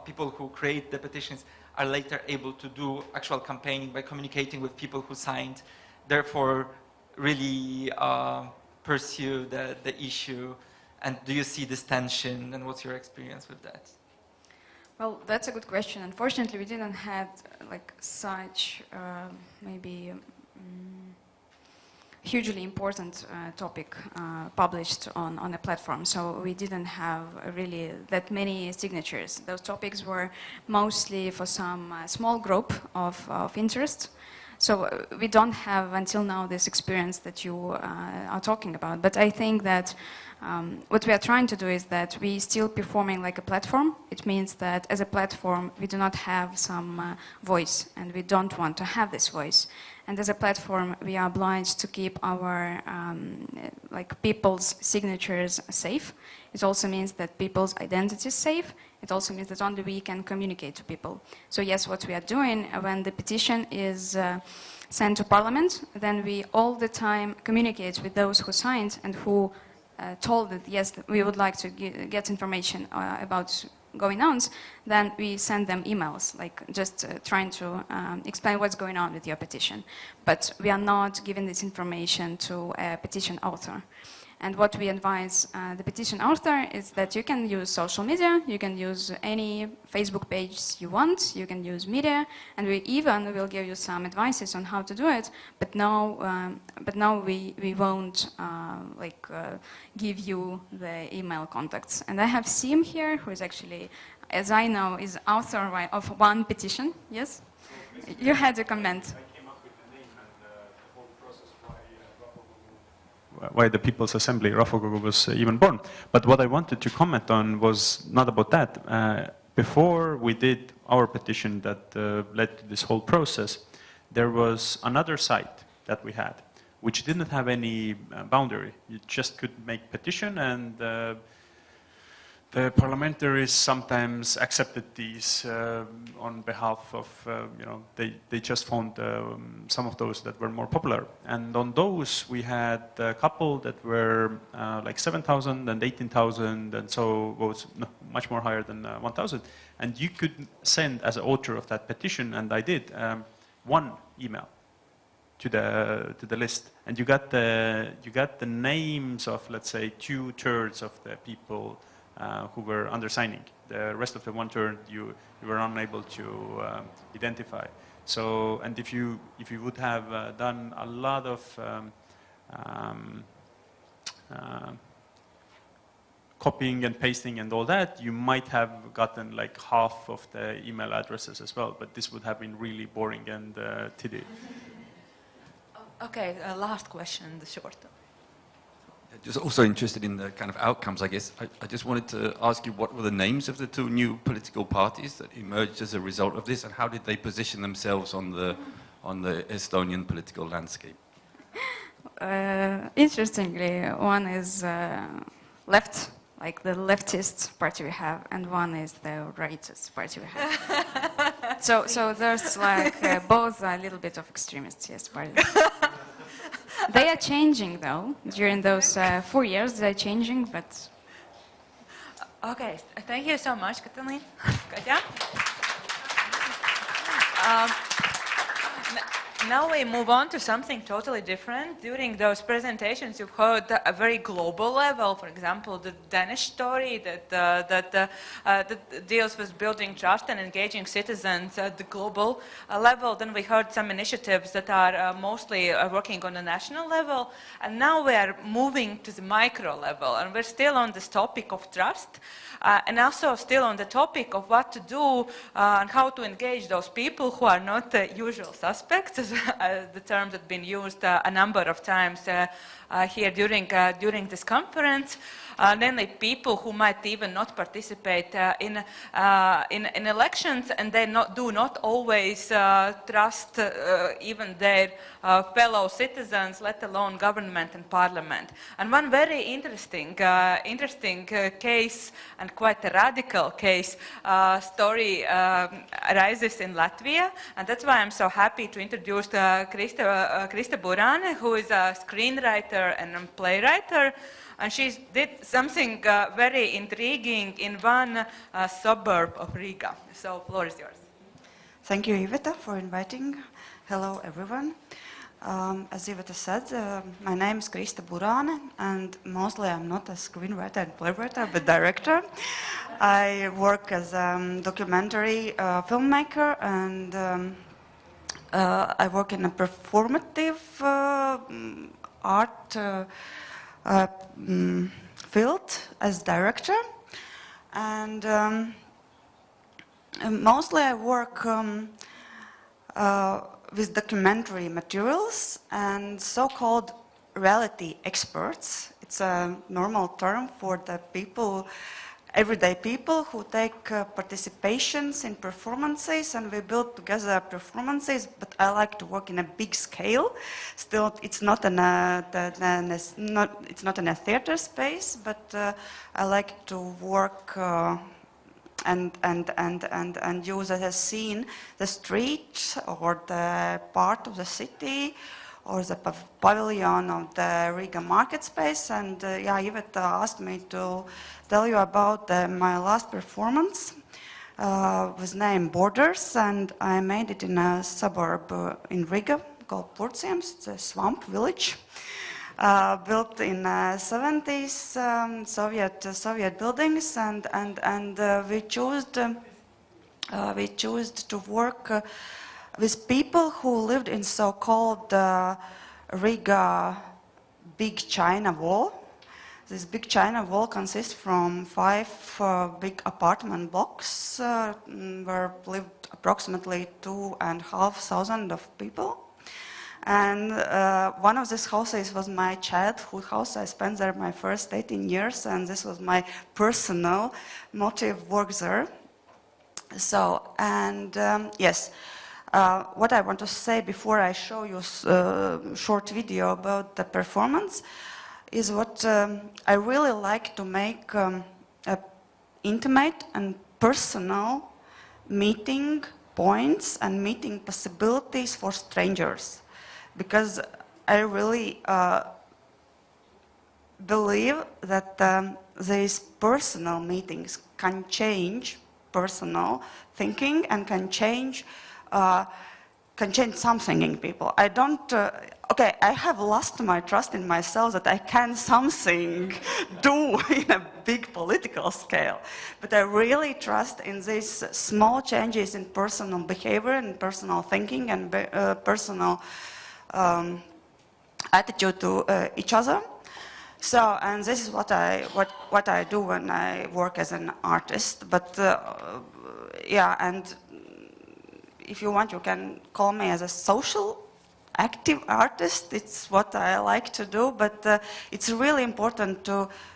people who create the petitions are later able to do actual campaigning by communicating with people who signed, therefore really pursue the issue. And do you see this tension, and what's your experience with that? Well, that's a good question. Unfortunately, we didn't have such maybe hugely important topic published on a platform. So we didn't have really that many signatures. Those topics were mostly for some small group of interest. So we don't have until now this experience that you are talking about. But I think that what we are trying to do is that we still performing like a platform. It means that as a platform we do not have some voice, and we don't want to have this voice. And as a platform we are obliged to keep our people's signatures safe. It also means that people's identity is safe. It also means that only we can communicate to people. So yes, what we are doing when the petition is sent to Parliament, then we all the time communicate with those who signed and who told that yes, we would like to get information about going on, then we send them emails, like just trying to explain what's going on with your petition. But we are not giving this information to a petition author. And what we advise the petition author is that you can use social media, you can use any Facebook page you want, you can use media, and we even will give you some advices on how to do it. But now we won't give you the email contacts. And I have Sim here, who is actually, as I know, is author of one petition. Yes, you had a comment. Why the People's Assembly, Rahvakogu, was even born. But what I wanted to comment on was not about that. Before we did our petition that led to this whole process, there was another site that we had, which didn't have any boundary. You just could make petition, and the parliamentaries sometimes accepted these on behalf of, they just found some of those that were more popular. And on those, we had a couple that were like 7,000 and 18,000, and so was much more higher than 1,000. And you could send, as an author of that petition, and I did, one email to the list, and you got the names of, let's say, 2/3 of the people who were undersigning. The rest of the 1/3 you were unable to identify. So, and if you would have done a lot of copying and pasting and all that, you might have gotten like half of the email addresses as well. But this would have been really boring and tedious. Okay, last question, the short. Just also interested in the kind of outcomes, I guess. I just wanted to ask you, what were the names of the two new political parties that emerged as a result of this, and how did they position themselves on the Estonian political landscape? Interestingly, one is left, like the leftist party we have, and one is the rightist party we have. so there's like both a little bit of extremists, yes, parties. They are changing, though. During those 4 years, they're changing, but... Okay, thank you so much, Katalin. Katja? Now we move on to something totally different. During those presentations, you've heard a very global level. For example, the Danish story that deals with building trust and engaging citizens at the global level. Then we heard some initiatives that are mostly working on a national level. And now we are moving to the micro level. And we're still on this topic of trust. And also still on the topic of what to do and how to engage those people who are not usual suspects, the term that's been used a number of times here during this conference. Namely people who might even not participate in elections, and they do not always trust even their fellow citizens, let alone government and parliament. And one very interesting case, and quite a radical case story arises in Latvia, and that's why I'm so happy to introduce Krista Burāne, who is a screenwriter and a playwright. And she did something very intriguing in one suburb of Riga. So, floor is yours. Thank you, Iveta, for inviting. Hello, everyone. As Iveta said, my name is Krista Burāne, and mostly I'm not a screenwriter and playwright, but director. I work as a documentary filmmaker, and I work in a performative art field as director, and mostly I work with documentary materials and so-called reality experts. It's a normal term for the people, everyday people who take participations in performances, and we build together performances, but I like to work in a big scale. Still, it's not in a theater space, but I like to work and use as a scene the street or the part of the city or the pavilion of the Riga market space. And yeah, Iveta asked me to tell you about my last performance. Was named Borders, and I made it in a suburb in Riga called Purciems. It's a swamp village. Built in 70s, Soviet buildings, and we chose to work with people who lived in so-called Riga Big China Wall. This Big China Wall consists from 5 big apartment blocks where lived approximately 2,500 of people. And one of these houses was my childhood house. I spent there my first 18 years, and this was my personal motive work there. So, and yes, what I want to say before I show you a short video about the performance is what I really like to make intimate and personal meeting points and meeting possibilities for strangers. Because I really believe that these personal meetings can change personal thinking and can change something in people. I don't, okay, I have lost my trust in myself that I can something do in a big political scale. But I really trust in these small changes in personal behavior and personal thinking and personal attitude to each other. So, and this is what I do when I work as an artist. But yeah, and if you want, you can call me as a social active artist. It's what I like to do. But it's really important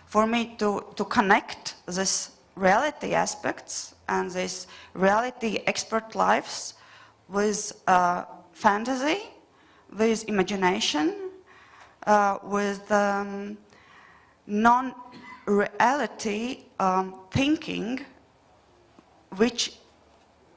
for me to connect these reality aspects and these reality expert lives with fantasy, with imagination, with non-reality thinking, which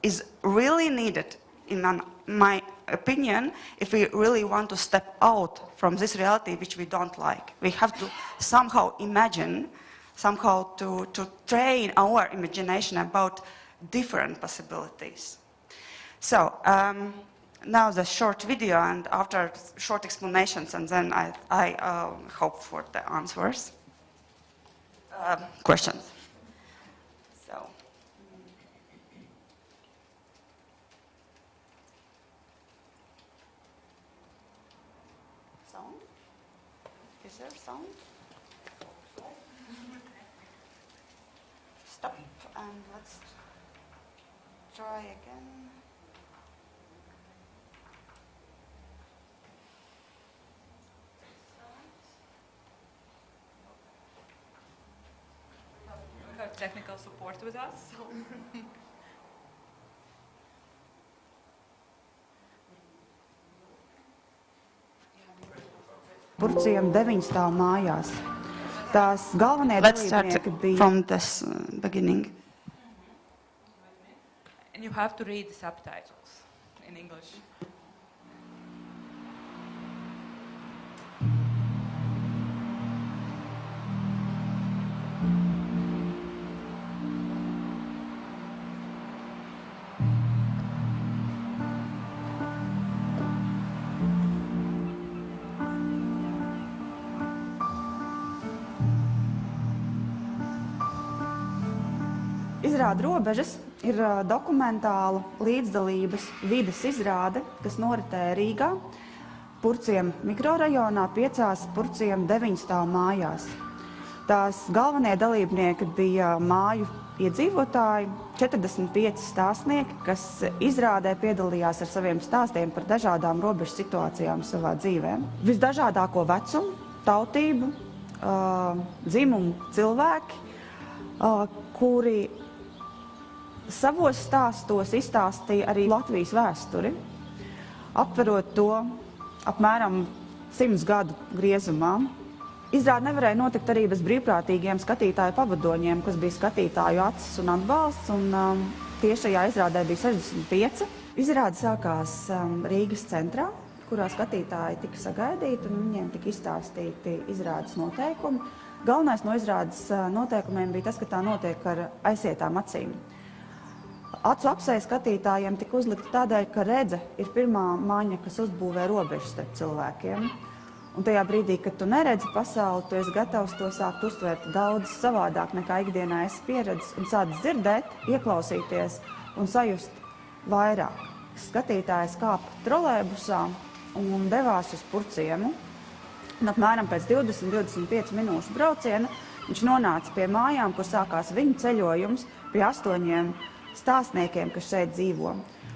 is really needed, in my opinion, if we really want to step out from this reality which we don't like. We have to somehow imagine, somehow to train our imagination about different possibilities. So, now the short video, and after short explanations, and then I hope for the answers. Questions. So. Sound? Is there sound? Stop, and let's try again. Technical support with us. Purciem 9 stāv mājās. Tās galvenie dalībnieki bija from this beginning. And you have to read the subtitles in English. Izrāde Robežas ir dokumentāla līdzdalības vides izrāde, kas noritēja Rīgā, Purciem mikrorajonā 5 Purciem 9 stāv mājās. Tās galvenie dalībnieki bija māju iedzīvotāji, 45 stāstnieki, kas izrādē piedalījās ar saviem stāstiem par dažādām robežu situācijām savā dzīvē. Visdažādāko vecumu, tautību, dzimumu cilvēki, kuri savos stāstos izstāstīja arī Latvijas vēsturi, aptverot to apmēram 100 gadu griezumā. Izrāde nevarēja notikt arī bez brīvprātīgiem skatītāju pavadoņiem, kas bija skatītāju acis un atbalsts, un tieši šajā izrādē bija 65. Izrāde sākās Rīgas centrā, kurā skatītāji tika sagaidīti un viņiem tika izstāstīti izrādes noteikumi. Galvenais no izrādes noteikumiem bija tas, ka tā notiek ar aizsietām acīm. Acu apsēja skatītājiem tika uzlikta tādēļ, ka redze ir pirmā maņa, kas uzbūvē robežas starp cilvēkiem. Un tajā brīdī, kad tu neredzi pasauli, tu esi gatavs to sākt uztvert daudz savādāk nekā ikdienā esi pieredzis un sāc dzirdēt, ieklausīties un sajust vairāk. Skatītājs kāpa trolēbusā un devās uz Purciemu. Un apmēram pēc 20-25 minūšu brauciena viņš nonāca pie mājām, kur sākās viņa ceļojums pie 8 stāstniekiem, kas šeit dzīvo,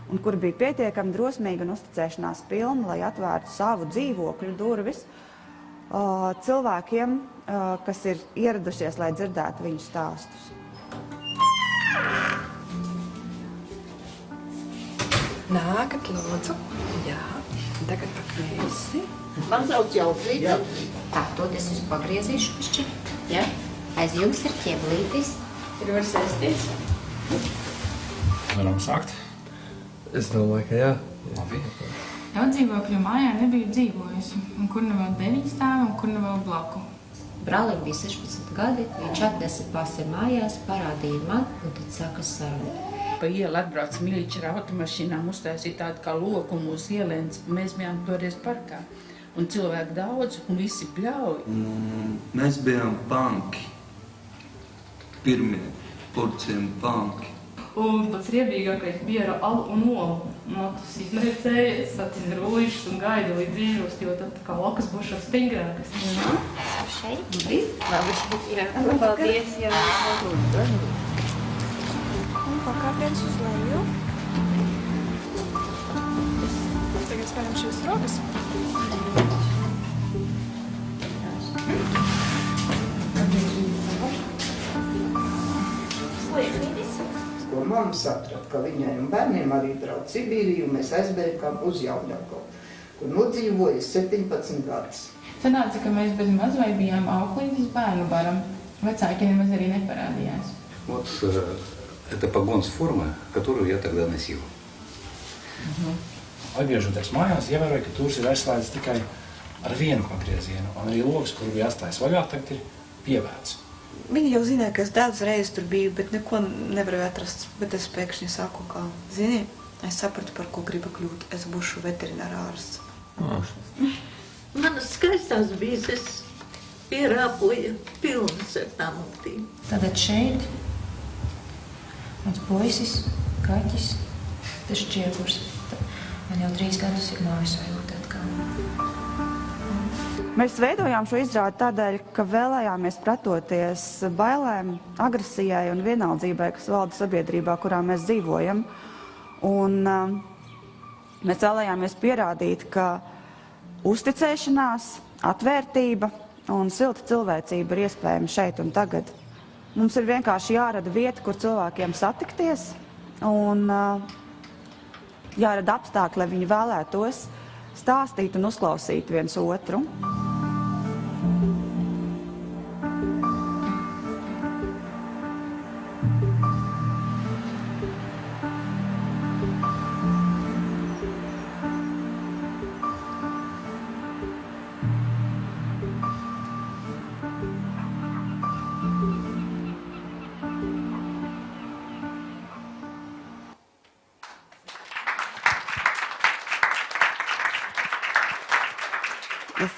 un kur bija pietiekami drosmīgi un uzticēšanās pilni, lai atvērtu savu dzīvokļu durvis cilvēkiem, kas ir ieradušies, lai dzirdētu viņu stāstus. Nākat, lūdzu. Jā, tagad pa kreisi. Man sauc Jautrīte. Tātad es jūs pagriezīšu pišķi. Jā. Aiz jums ir ķeblītis. Ir var sēsties. Varam sākt? Es domāju, ka jā. Labi. Jau dzīvokļu mājā nebija dzīvojusi, un kur nu vēl 9 stāvi, un kur nu vēl blaku. Brālim bija 16 gadi, viņš atnesa pasi mājās, parādīja man, un tad sākas saruna. Pa ielu atbrauc miliči ar automašīnām, uztaisīja tādu kā loku mūsu ielēns. Mēs bijām toreiz parkā. Un cilvēki daudz, un visi bļauj. Mēs bijām banki. Pirmie Purciemu banki. Un pats riebīgākais bija ar alu un olu. Matus izmēcēja, sacina ruļšus un gaida līdz iežost, jo tad kā lokas būs šos stingrākas. Šeit? Labi. Jā. Paldies, jā. Un pakāpiens uz leju. Tagad spēram šīs rokas. Slēdzītis. Ko mamma saprata, ka viņai un bērniem arī brauc Sibīriju, mēs aizbēgām uz Jaunjakovu, kur nodzīvojas 17 gadus. Sanāca, ka mēs bez maz vai bijām auklī līdz bērnu baram. Vecāki nemaz arī neparādījās. Вот это погон с формы, которую я тогда носил. Atgriežoties mājās, ievēroju, ka tūrs ir aizslēdz tikai ar vienu pagriezienu, un arī logs, kuru bija atstājis vaļā, tagad ir pievērts. Viņi jau zināja, ka es daudz reizes tur biju, bet neko nevarēju atrast. Bet es pēkšņi saku, ka, zini, es sapratu, par ko gribu kļūt. Es būšu veterinārārsts. Manas skaistās bīzes pierāpoja pilnas ar tām muttīm. Tātad šeit mans puisis, kaķis, tas šķiegurs. Man jau 3 gadus ir mājas sajūta atkal. Mēs veidojām šo izrādi tādēļ, ka vēlējāmies pretoties bailēm, agresijai un vienaldzībai, kas valda sabiedrībā, kurā mēs dzīvojam. Un mēs vēlējāmies pierādīt, ka uzticēšanās, atvērtība un silta cilvēcība ir iespējama šeit un tagad. Mums ir vienkārši jārada vieta, kur cilvēkiem satikties, un jārada apstākļi, lai viņi vēlētos stāstīt un uzklausīt viens otru.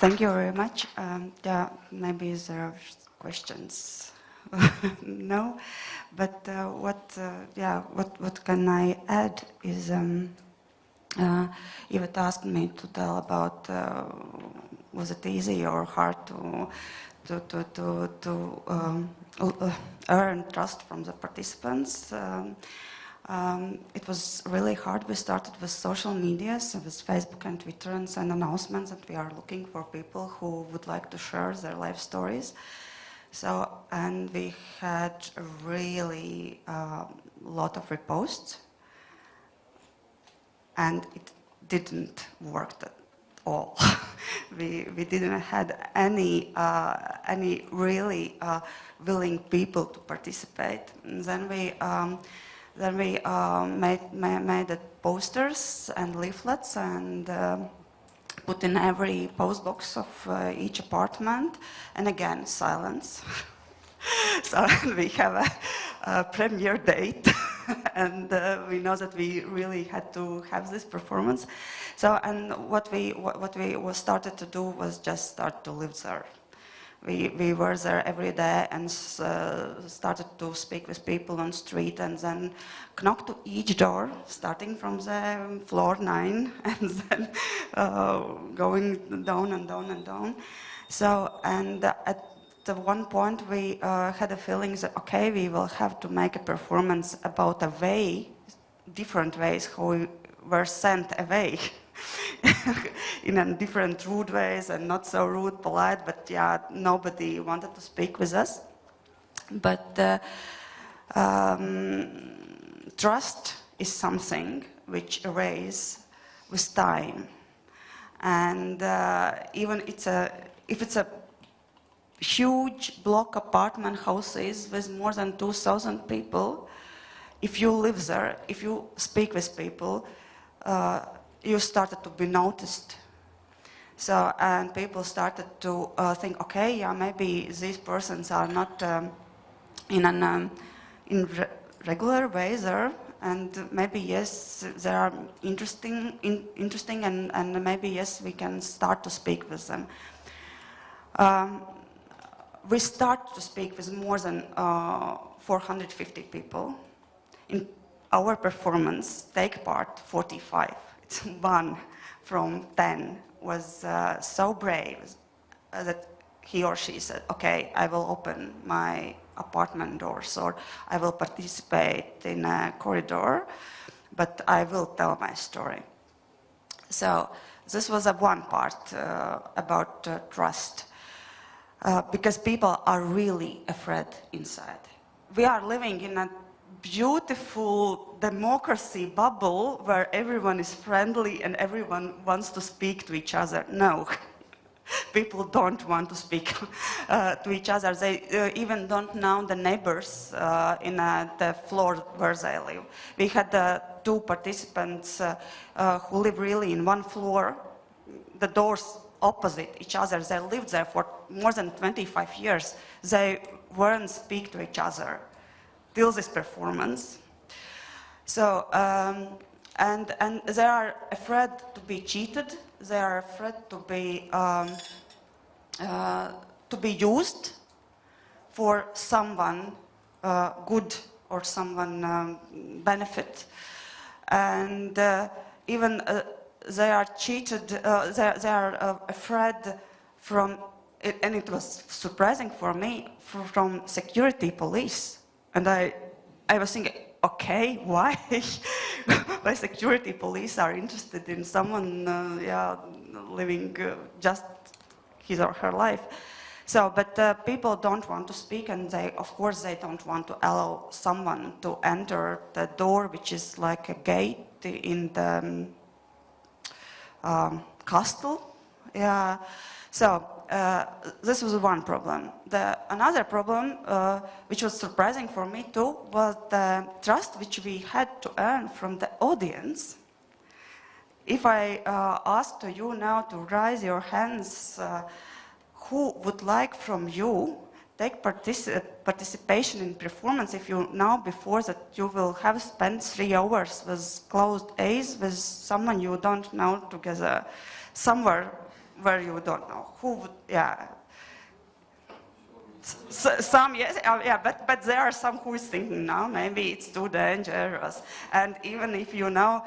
Thank you very much. Yeah, maybe there are questions. No, but what can I add is Ebert asked me to tell about was it easy or hard to earn trust from the participants. It was really hard. We started with social media, so with Facebook and Twitter, and send announcements that we are looking for people who would like to share their life stories. So, and we had a really lot of reposts, and it didn't work at all. we didn't have any really willing people to participate. And then we made posters and leaflets, and put in every post box of each apartment, and again, silence. So we have a premiere date, and we know that we really had to have this performance. So, and what we started to do was just start to live there. We were there every day and started to speak with people on street, and then knock to each door, starting from the floor 9, and then going down and down and down. So, and at one point we had a feeling that, okay, we will have to make a performance about a way, different ways how we were sent away. In a different rude ways, and not so rude, polite, but yeah, nobody wanted to speak with us. But trust is something which erases with time. And even if it's a huge block apartment houses with more than 2,000 people, if you live there, if you speak with people, you started to be noticed. So, and people started to think, okay, yeah, maybe these persons are not in regular way there, and maybe yes, they are interesting, and maybe yes, we can start to speak with them. We start to speak with more than 450 people. In our performance, take part 45. It's 1 from 10 was so brave that he or she said, okay, I will open my apartment doors, or I will participate in a corridor, but I will tell my story. So this was one part about trust, because people are really afraid inside. We are living in a beautiful democracy bubble where everyone is friendly and everyone wants to speak to each other. No, people don't want to speak to each other. They even don't know the neighbors in the floor where they live. We had 2 participants who live really in one floor, the doors opposite each other. They lived there for more than 25 years. They weren't speak to each other till this performance. So, and they are afraid to be cheated. They are afraid to be used for someone good or someone benefit. And even they are cheated, they are afraid from, and it was surprising for me, from security police. And I was thinking, okay, why? Why security police are interested in someone living just his or her life? So, but people don't want to speak, and they, of course, they don't want to allow someone to enter the door, which is like a gate in the castle. Yeah. So this was one problem. Another problem, which was surprising for me too, was the trust which we had to earn from the audience. If I ask you now to raise your hands, who would like from you take participation in performance if you know before that you will have spent 3 hours with closed eyes with someone you don't know together, somewhere where you don't know? Who would, yeah. Some, yes, yeah, but there are some who is thinking, no, maybe it's too dangerous. And even if you know,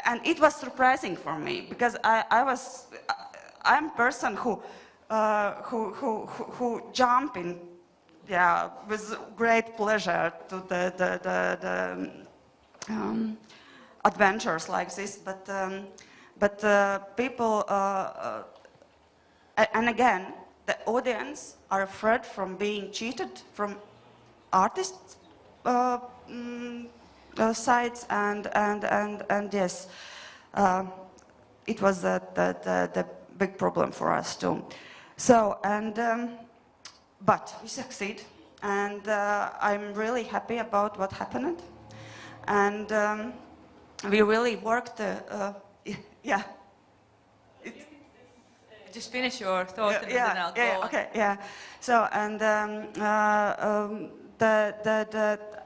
and it was surprising for me, because I'm a person who jump in, yeah, with great pleasure to the adventures like this, but people, and again, the audience are afraid from being cheated from artists' sides, and yes, it was the big problem for us too. So, and but we succeed, and I'm really happy about what happened, and we really worked. Yeah. just finish your thought and then I'll go on. Okay, yeah. So, and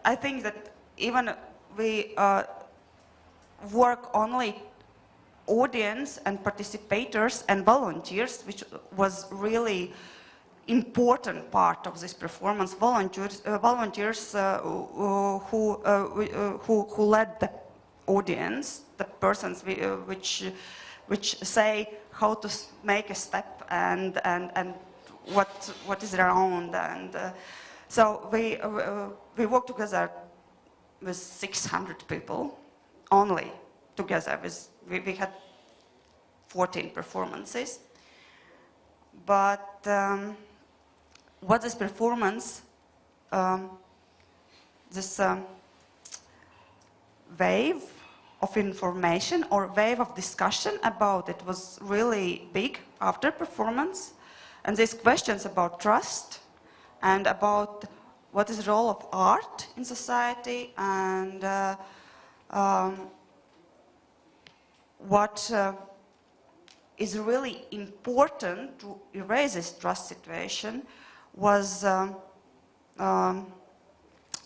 I think that even we work only audience and participators and volunteers, which was really important part of this performance. Volunteers who led the audience, the persons which say how to make a step and what is around, and so we work together with 600 people only together. We had 14 performances, but what this performance, this wave of information or wave of discussion about it was really big after performance, and these questions about trust and about what is the role of art in society and what is really important to erase this trust situation was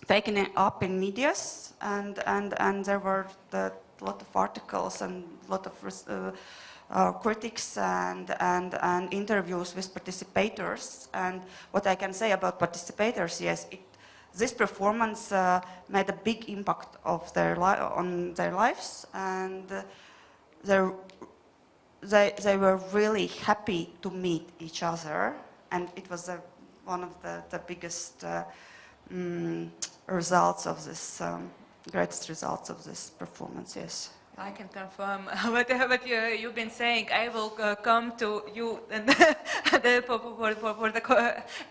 taken up in medias, and there were a lot of articles and a lot of critics and interviews with participators. And what I can say about participators, yes, this performance made a big impact of on their lives, and they were really happy to meet each other, and it was one of the biggest results of this, greatest results of this performance, yes. I can confirm what you've been saying. I will come to you and for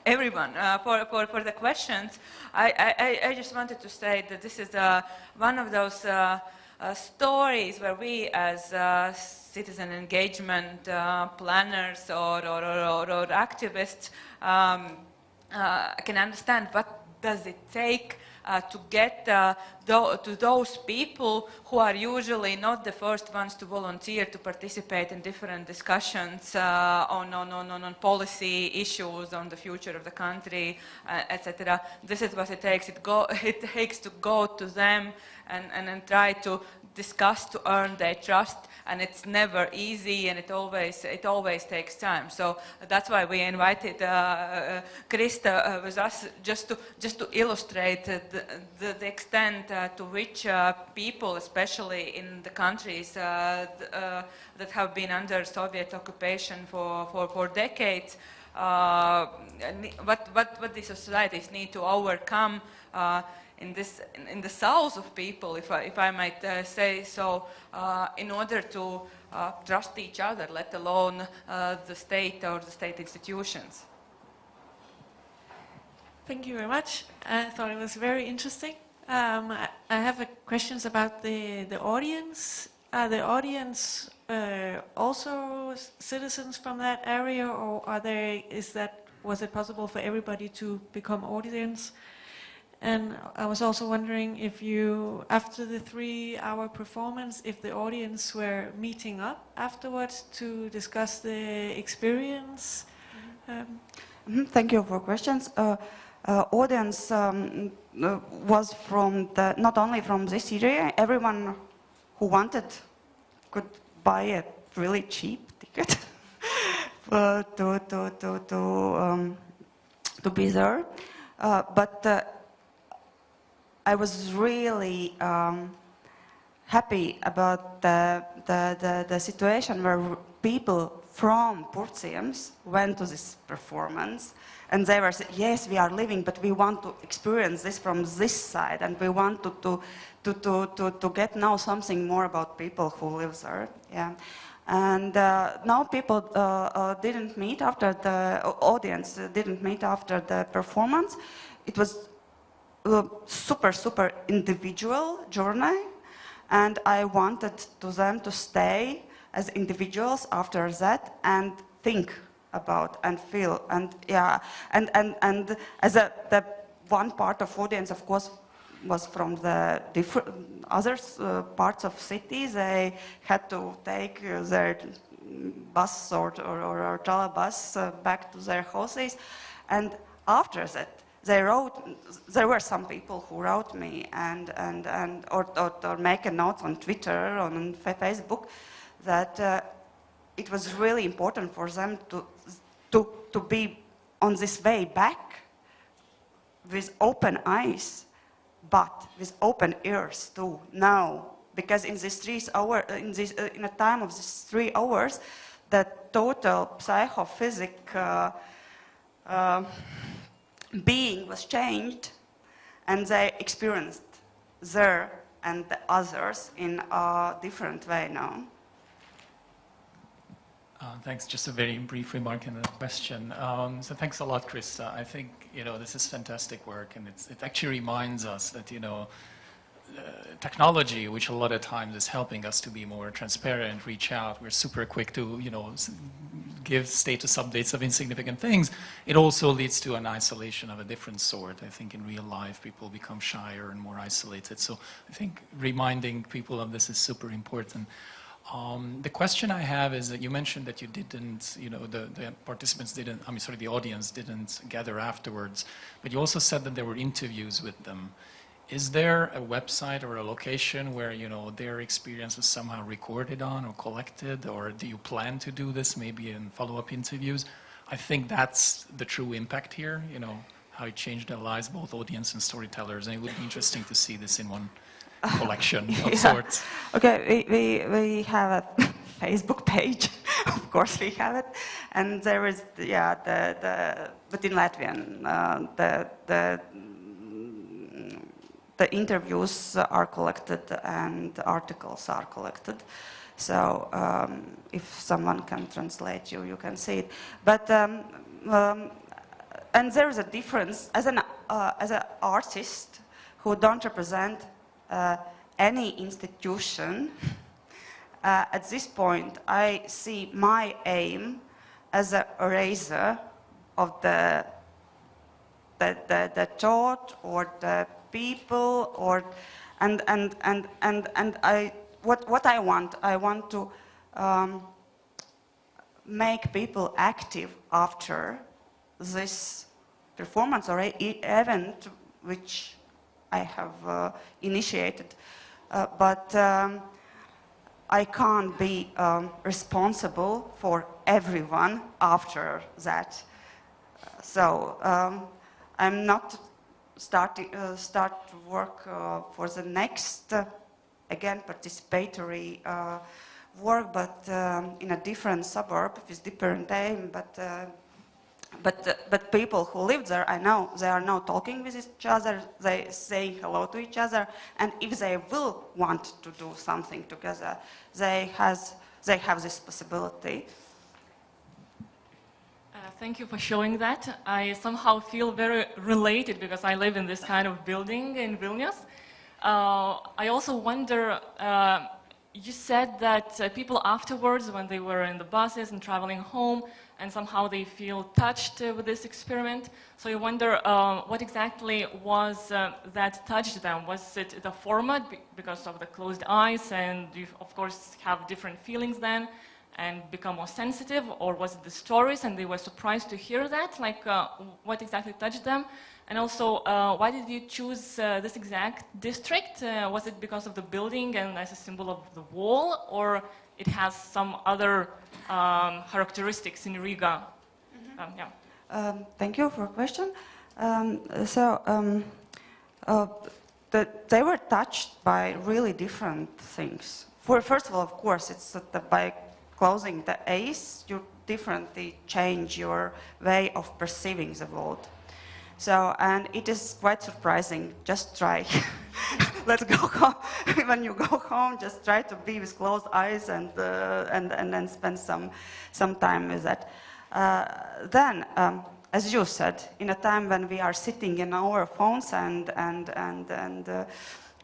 everyone for the questions. I just wanted to say that this is one of those stories where we as citizen engagement planners or activists can understand what does it take to get to those people who are usually not the first ones to volunteer to participate in different discussions on policy issues, on the future of the country, etc. This is what it takes. It takes to go to them and try to discuss to earn their trust, and it's never easy, and it always takes time. So that's why we invited Krista with us just to illustrate the extent to which people, especially in the countries that have been under Soviet occupation for decades, what these societies need to overcome in the souls of people, if I might say so, in order to trust each other, let alone the state or the state institutions. Thank you very much. I thought it was very interesting. I have questions about the audience. Are the audience also citizens from that area, or was it possible for everybody to become audience? And I was also wondering if you, after the 3-hour performance, if the audience were meeting up afterwards to discuss the experience. Thank you for questions. Audience was from not only from this area. Everyone who wanted could buy a really cheap ticket to be there. But I was really happy about the situation where people from Purtsiems went to this performance, and they were saying, yes, we are living, but we want to experience this from this side, and we want to get now something more about people who live there. Yeah. And now people didn't meet after the audience, didn't meet after the performance. It was super individual journey, and I wanted them to stay as individuals after that and think about and feel, and yeah, and as the one part of audience, of course, was from the different other parts of cities. They had to take their bus or trolleybus back to their houses. And after that, there were some people who wrote me or make a note on Twitter, on Facebook, that it was really important for them to be on this way back with open eyes, but with open ears too now. Because in these 3 hours, in a time of these 3 hours, the total psychophysic being was changed, and they experienced their and the others in a different way now. Thanks. Just a very brief remark and a question. So thanks a lot, Chris. I think this is fantastic work, and it actually reminds us that technology, which a lot of times is helping us to be more transparent, reach out. We're super quick to give status updates of insignificant things. It also leads to an isolation of a different sort. I think in real life people become shyer and more isolated. So I think reminding people of this is super important. The question I have is that you mentioned that you didn't, the participants didn't, the audience didn't gather afterwards, but you also said that there were interviews with them. Is there a website or a location where, their experience was somehow recorded on or collected, or do you plan to do this maybe in follow-up interviews? I think that's the true impact here, how it changed their lives, both audience and storytellers, and it would be interesting to see this in one collection of sorts. Okay, we have a Facebook page, of course we have it, and there is, but in Latvian, the interviews are collected and articles are collected. So if someone can translate you can see it. But and there is a difference as an artist who don't represent any institution. At this point, I see my aim as an eraser of the thought or the people, or and what I want to make people active after this performance or event which I have initiated, but I can't be responsible for everyone after that. So I'm not start work for the next, again, participatory work, but in a different suburb with different aim. But people who live there, I know they are now talking with each other, they say hello to each other, and if they will want to do something together, they have this possibility. Thank you for showing that. I somehow feel very related because I live in this kind of building in Vilnius. I also wonder, you said that people afterwards, when they were in the buses and traveling home, and somehow they feel touched with this experiment. So I wonder what exactly was that touched them? Was it the format because of the closed eyes, and you of course have different feelings then and become more sensitive, or was it the stories and they were surprised to hear that? Like what exactly touched them? And also, why did you choose this exact district? Was it because of the building and as a symbol of the wall, or it has some other characteristics in Riga? Mm-hmm. Thank you for the question. They were touched by really different things. First of all, of course, it's by closing the eyes, you differently change your way of perceiving the world. So, and it is quite surprising. Just try. Let's go home. When you go home, just try to be with closed eyes and then spend some time with that. Then, as you said, in a time when we are sitting in our phones and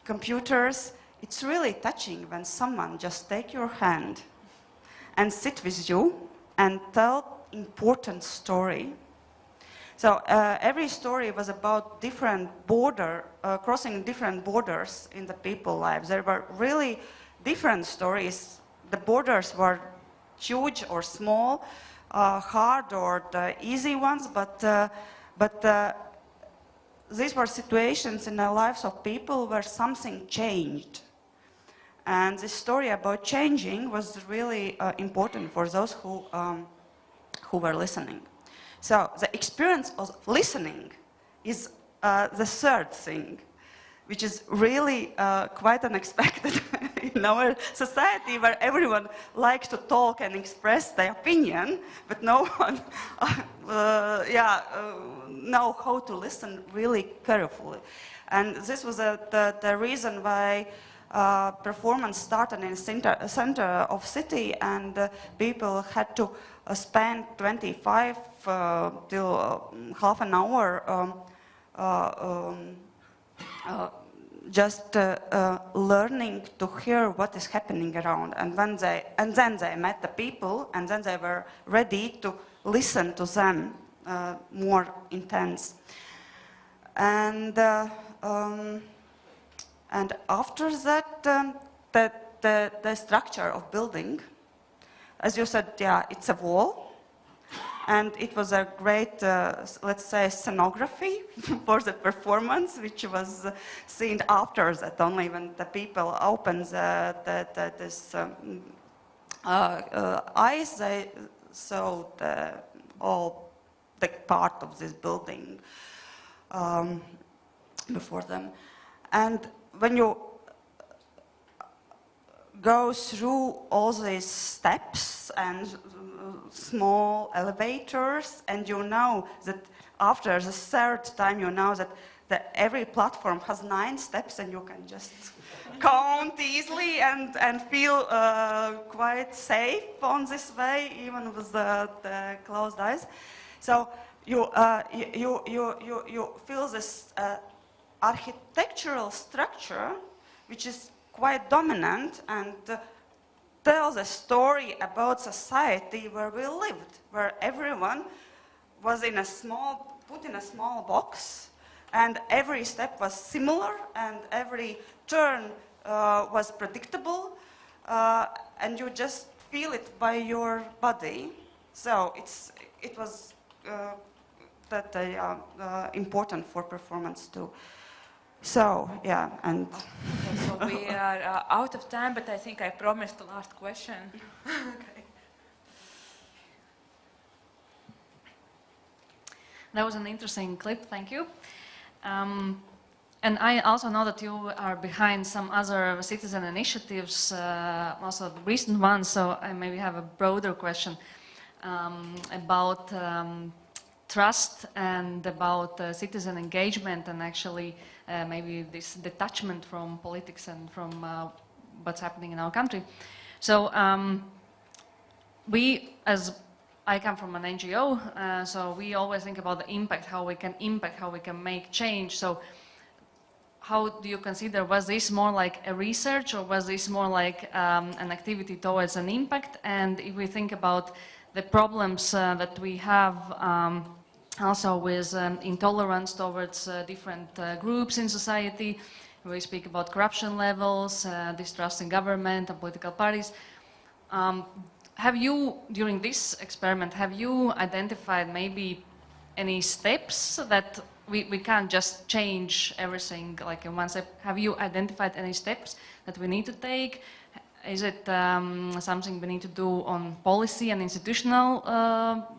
computers, it's really touching when someone just take your hand and sit with you and tell important story. So every story was about different crossing different borders in the people's lives. There were really different stories. The borders were huge or small, hard or the easy ones, but these were situations in the lives of people where something changed. And this story about changing was really important for those who were listening. So the experience of listening is the third thing, which is really quite unexpected in our society, where everyone likes to talk and express their opinion, but no one know how to listen really carefully. And this was the reason why performance started in the center of city, and people had to spend 25 till half an hour just learning to hear what is happening around, and then they met the people, and then they were ready to listen to them more intense. And after that, the structure of building, as you said, yeah, it's a wall. And it was a great, let's say, scenography for the performance, which was seen after that, only when the people opened this eyes, they saw all the part of this building before them. And when you go through all these steps and small elevators, and you know that after the third time you know that every platform has 9 steps, and you can just count easily and feel quite safe on this way, even with the closed eyes. So you feel this architectural structure, which is quite dominant and tells a story about society where we lived, where everyone was put in a small box, and every step was similar, and every turn was predictable, and you just feel it by your body. So it was important for performance too. So, yeah, and... Okay, so we are out of time, but I think I promised the last question. Okay. That was an interesting clip, thank you. And I also know that you are behind some other citizen initiatives, also the recent ones, so I maybe have a broader question about trust and about citizen engagement, and actually maybe this detachment from politics and from what's happening in our country. So I come from an NGO, so we always think about the impact, how we can impact, how we can make change. So how do you consider, was this more like a research, or was this more like an activity towards an impact? And if we think about the problems that we have also with intolerance towards different groups in society, we speak about corruption levels, distrust in government and political parties. Have you, during this experiment, have you identified maybe any steps that we can't just change everything like in one step? Have you identified any steps that we need to take? Is it something we need to do on policy and institutional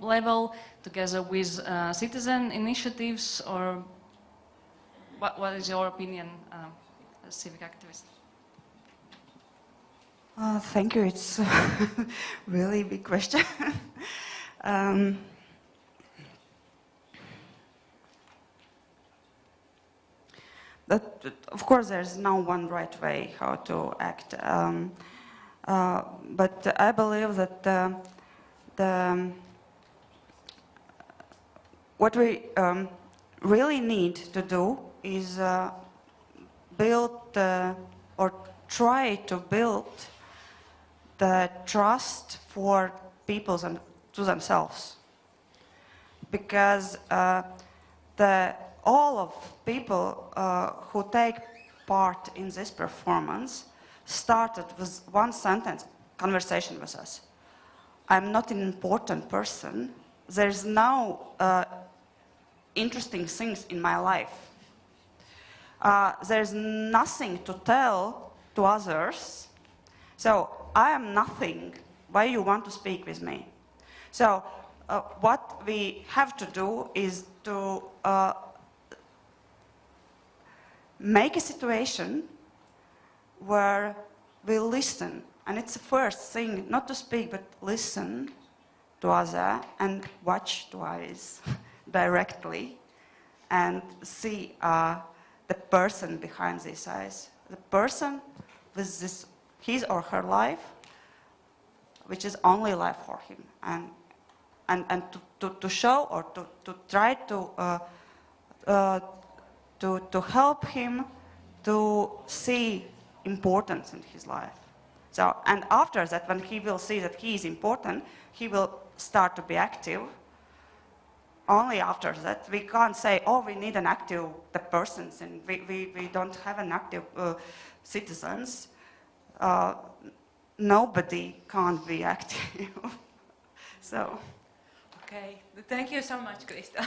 level together with citizen initiatives, or what is your opinion as a civic activist? Thank you. It's a really big question. Of course, there's no one right way how to act. But I believe that what we really need to do is build or try to build the trust for people to themselves, because all of people who take part in this performance started with one sentence conversation with us. I'm not an important person, there's no interesting things in my life. There's nothing to tell to others. So I am nothing. Why you want to speak with me? So what we have to do is to make a situation where we listen. And it's the first thing, not to speak, but listen to other and watch to eyes directly and see the person behind these eyes. The person with this, his or her life, which is only life for him. And to show or to try to help him to see importance in his life. So, and after that, when he will see that he is important, he will start to be active. Only after that, we can't say, oh, we need an active persons, and we don't have an active citizens. Nobody can't be active. So. Okay, thank you so much, Krista.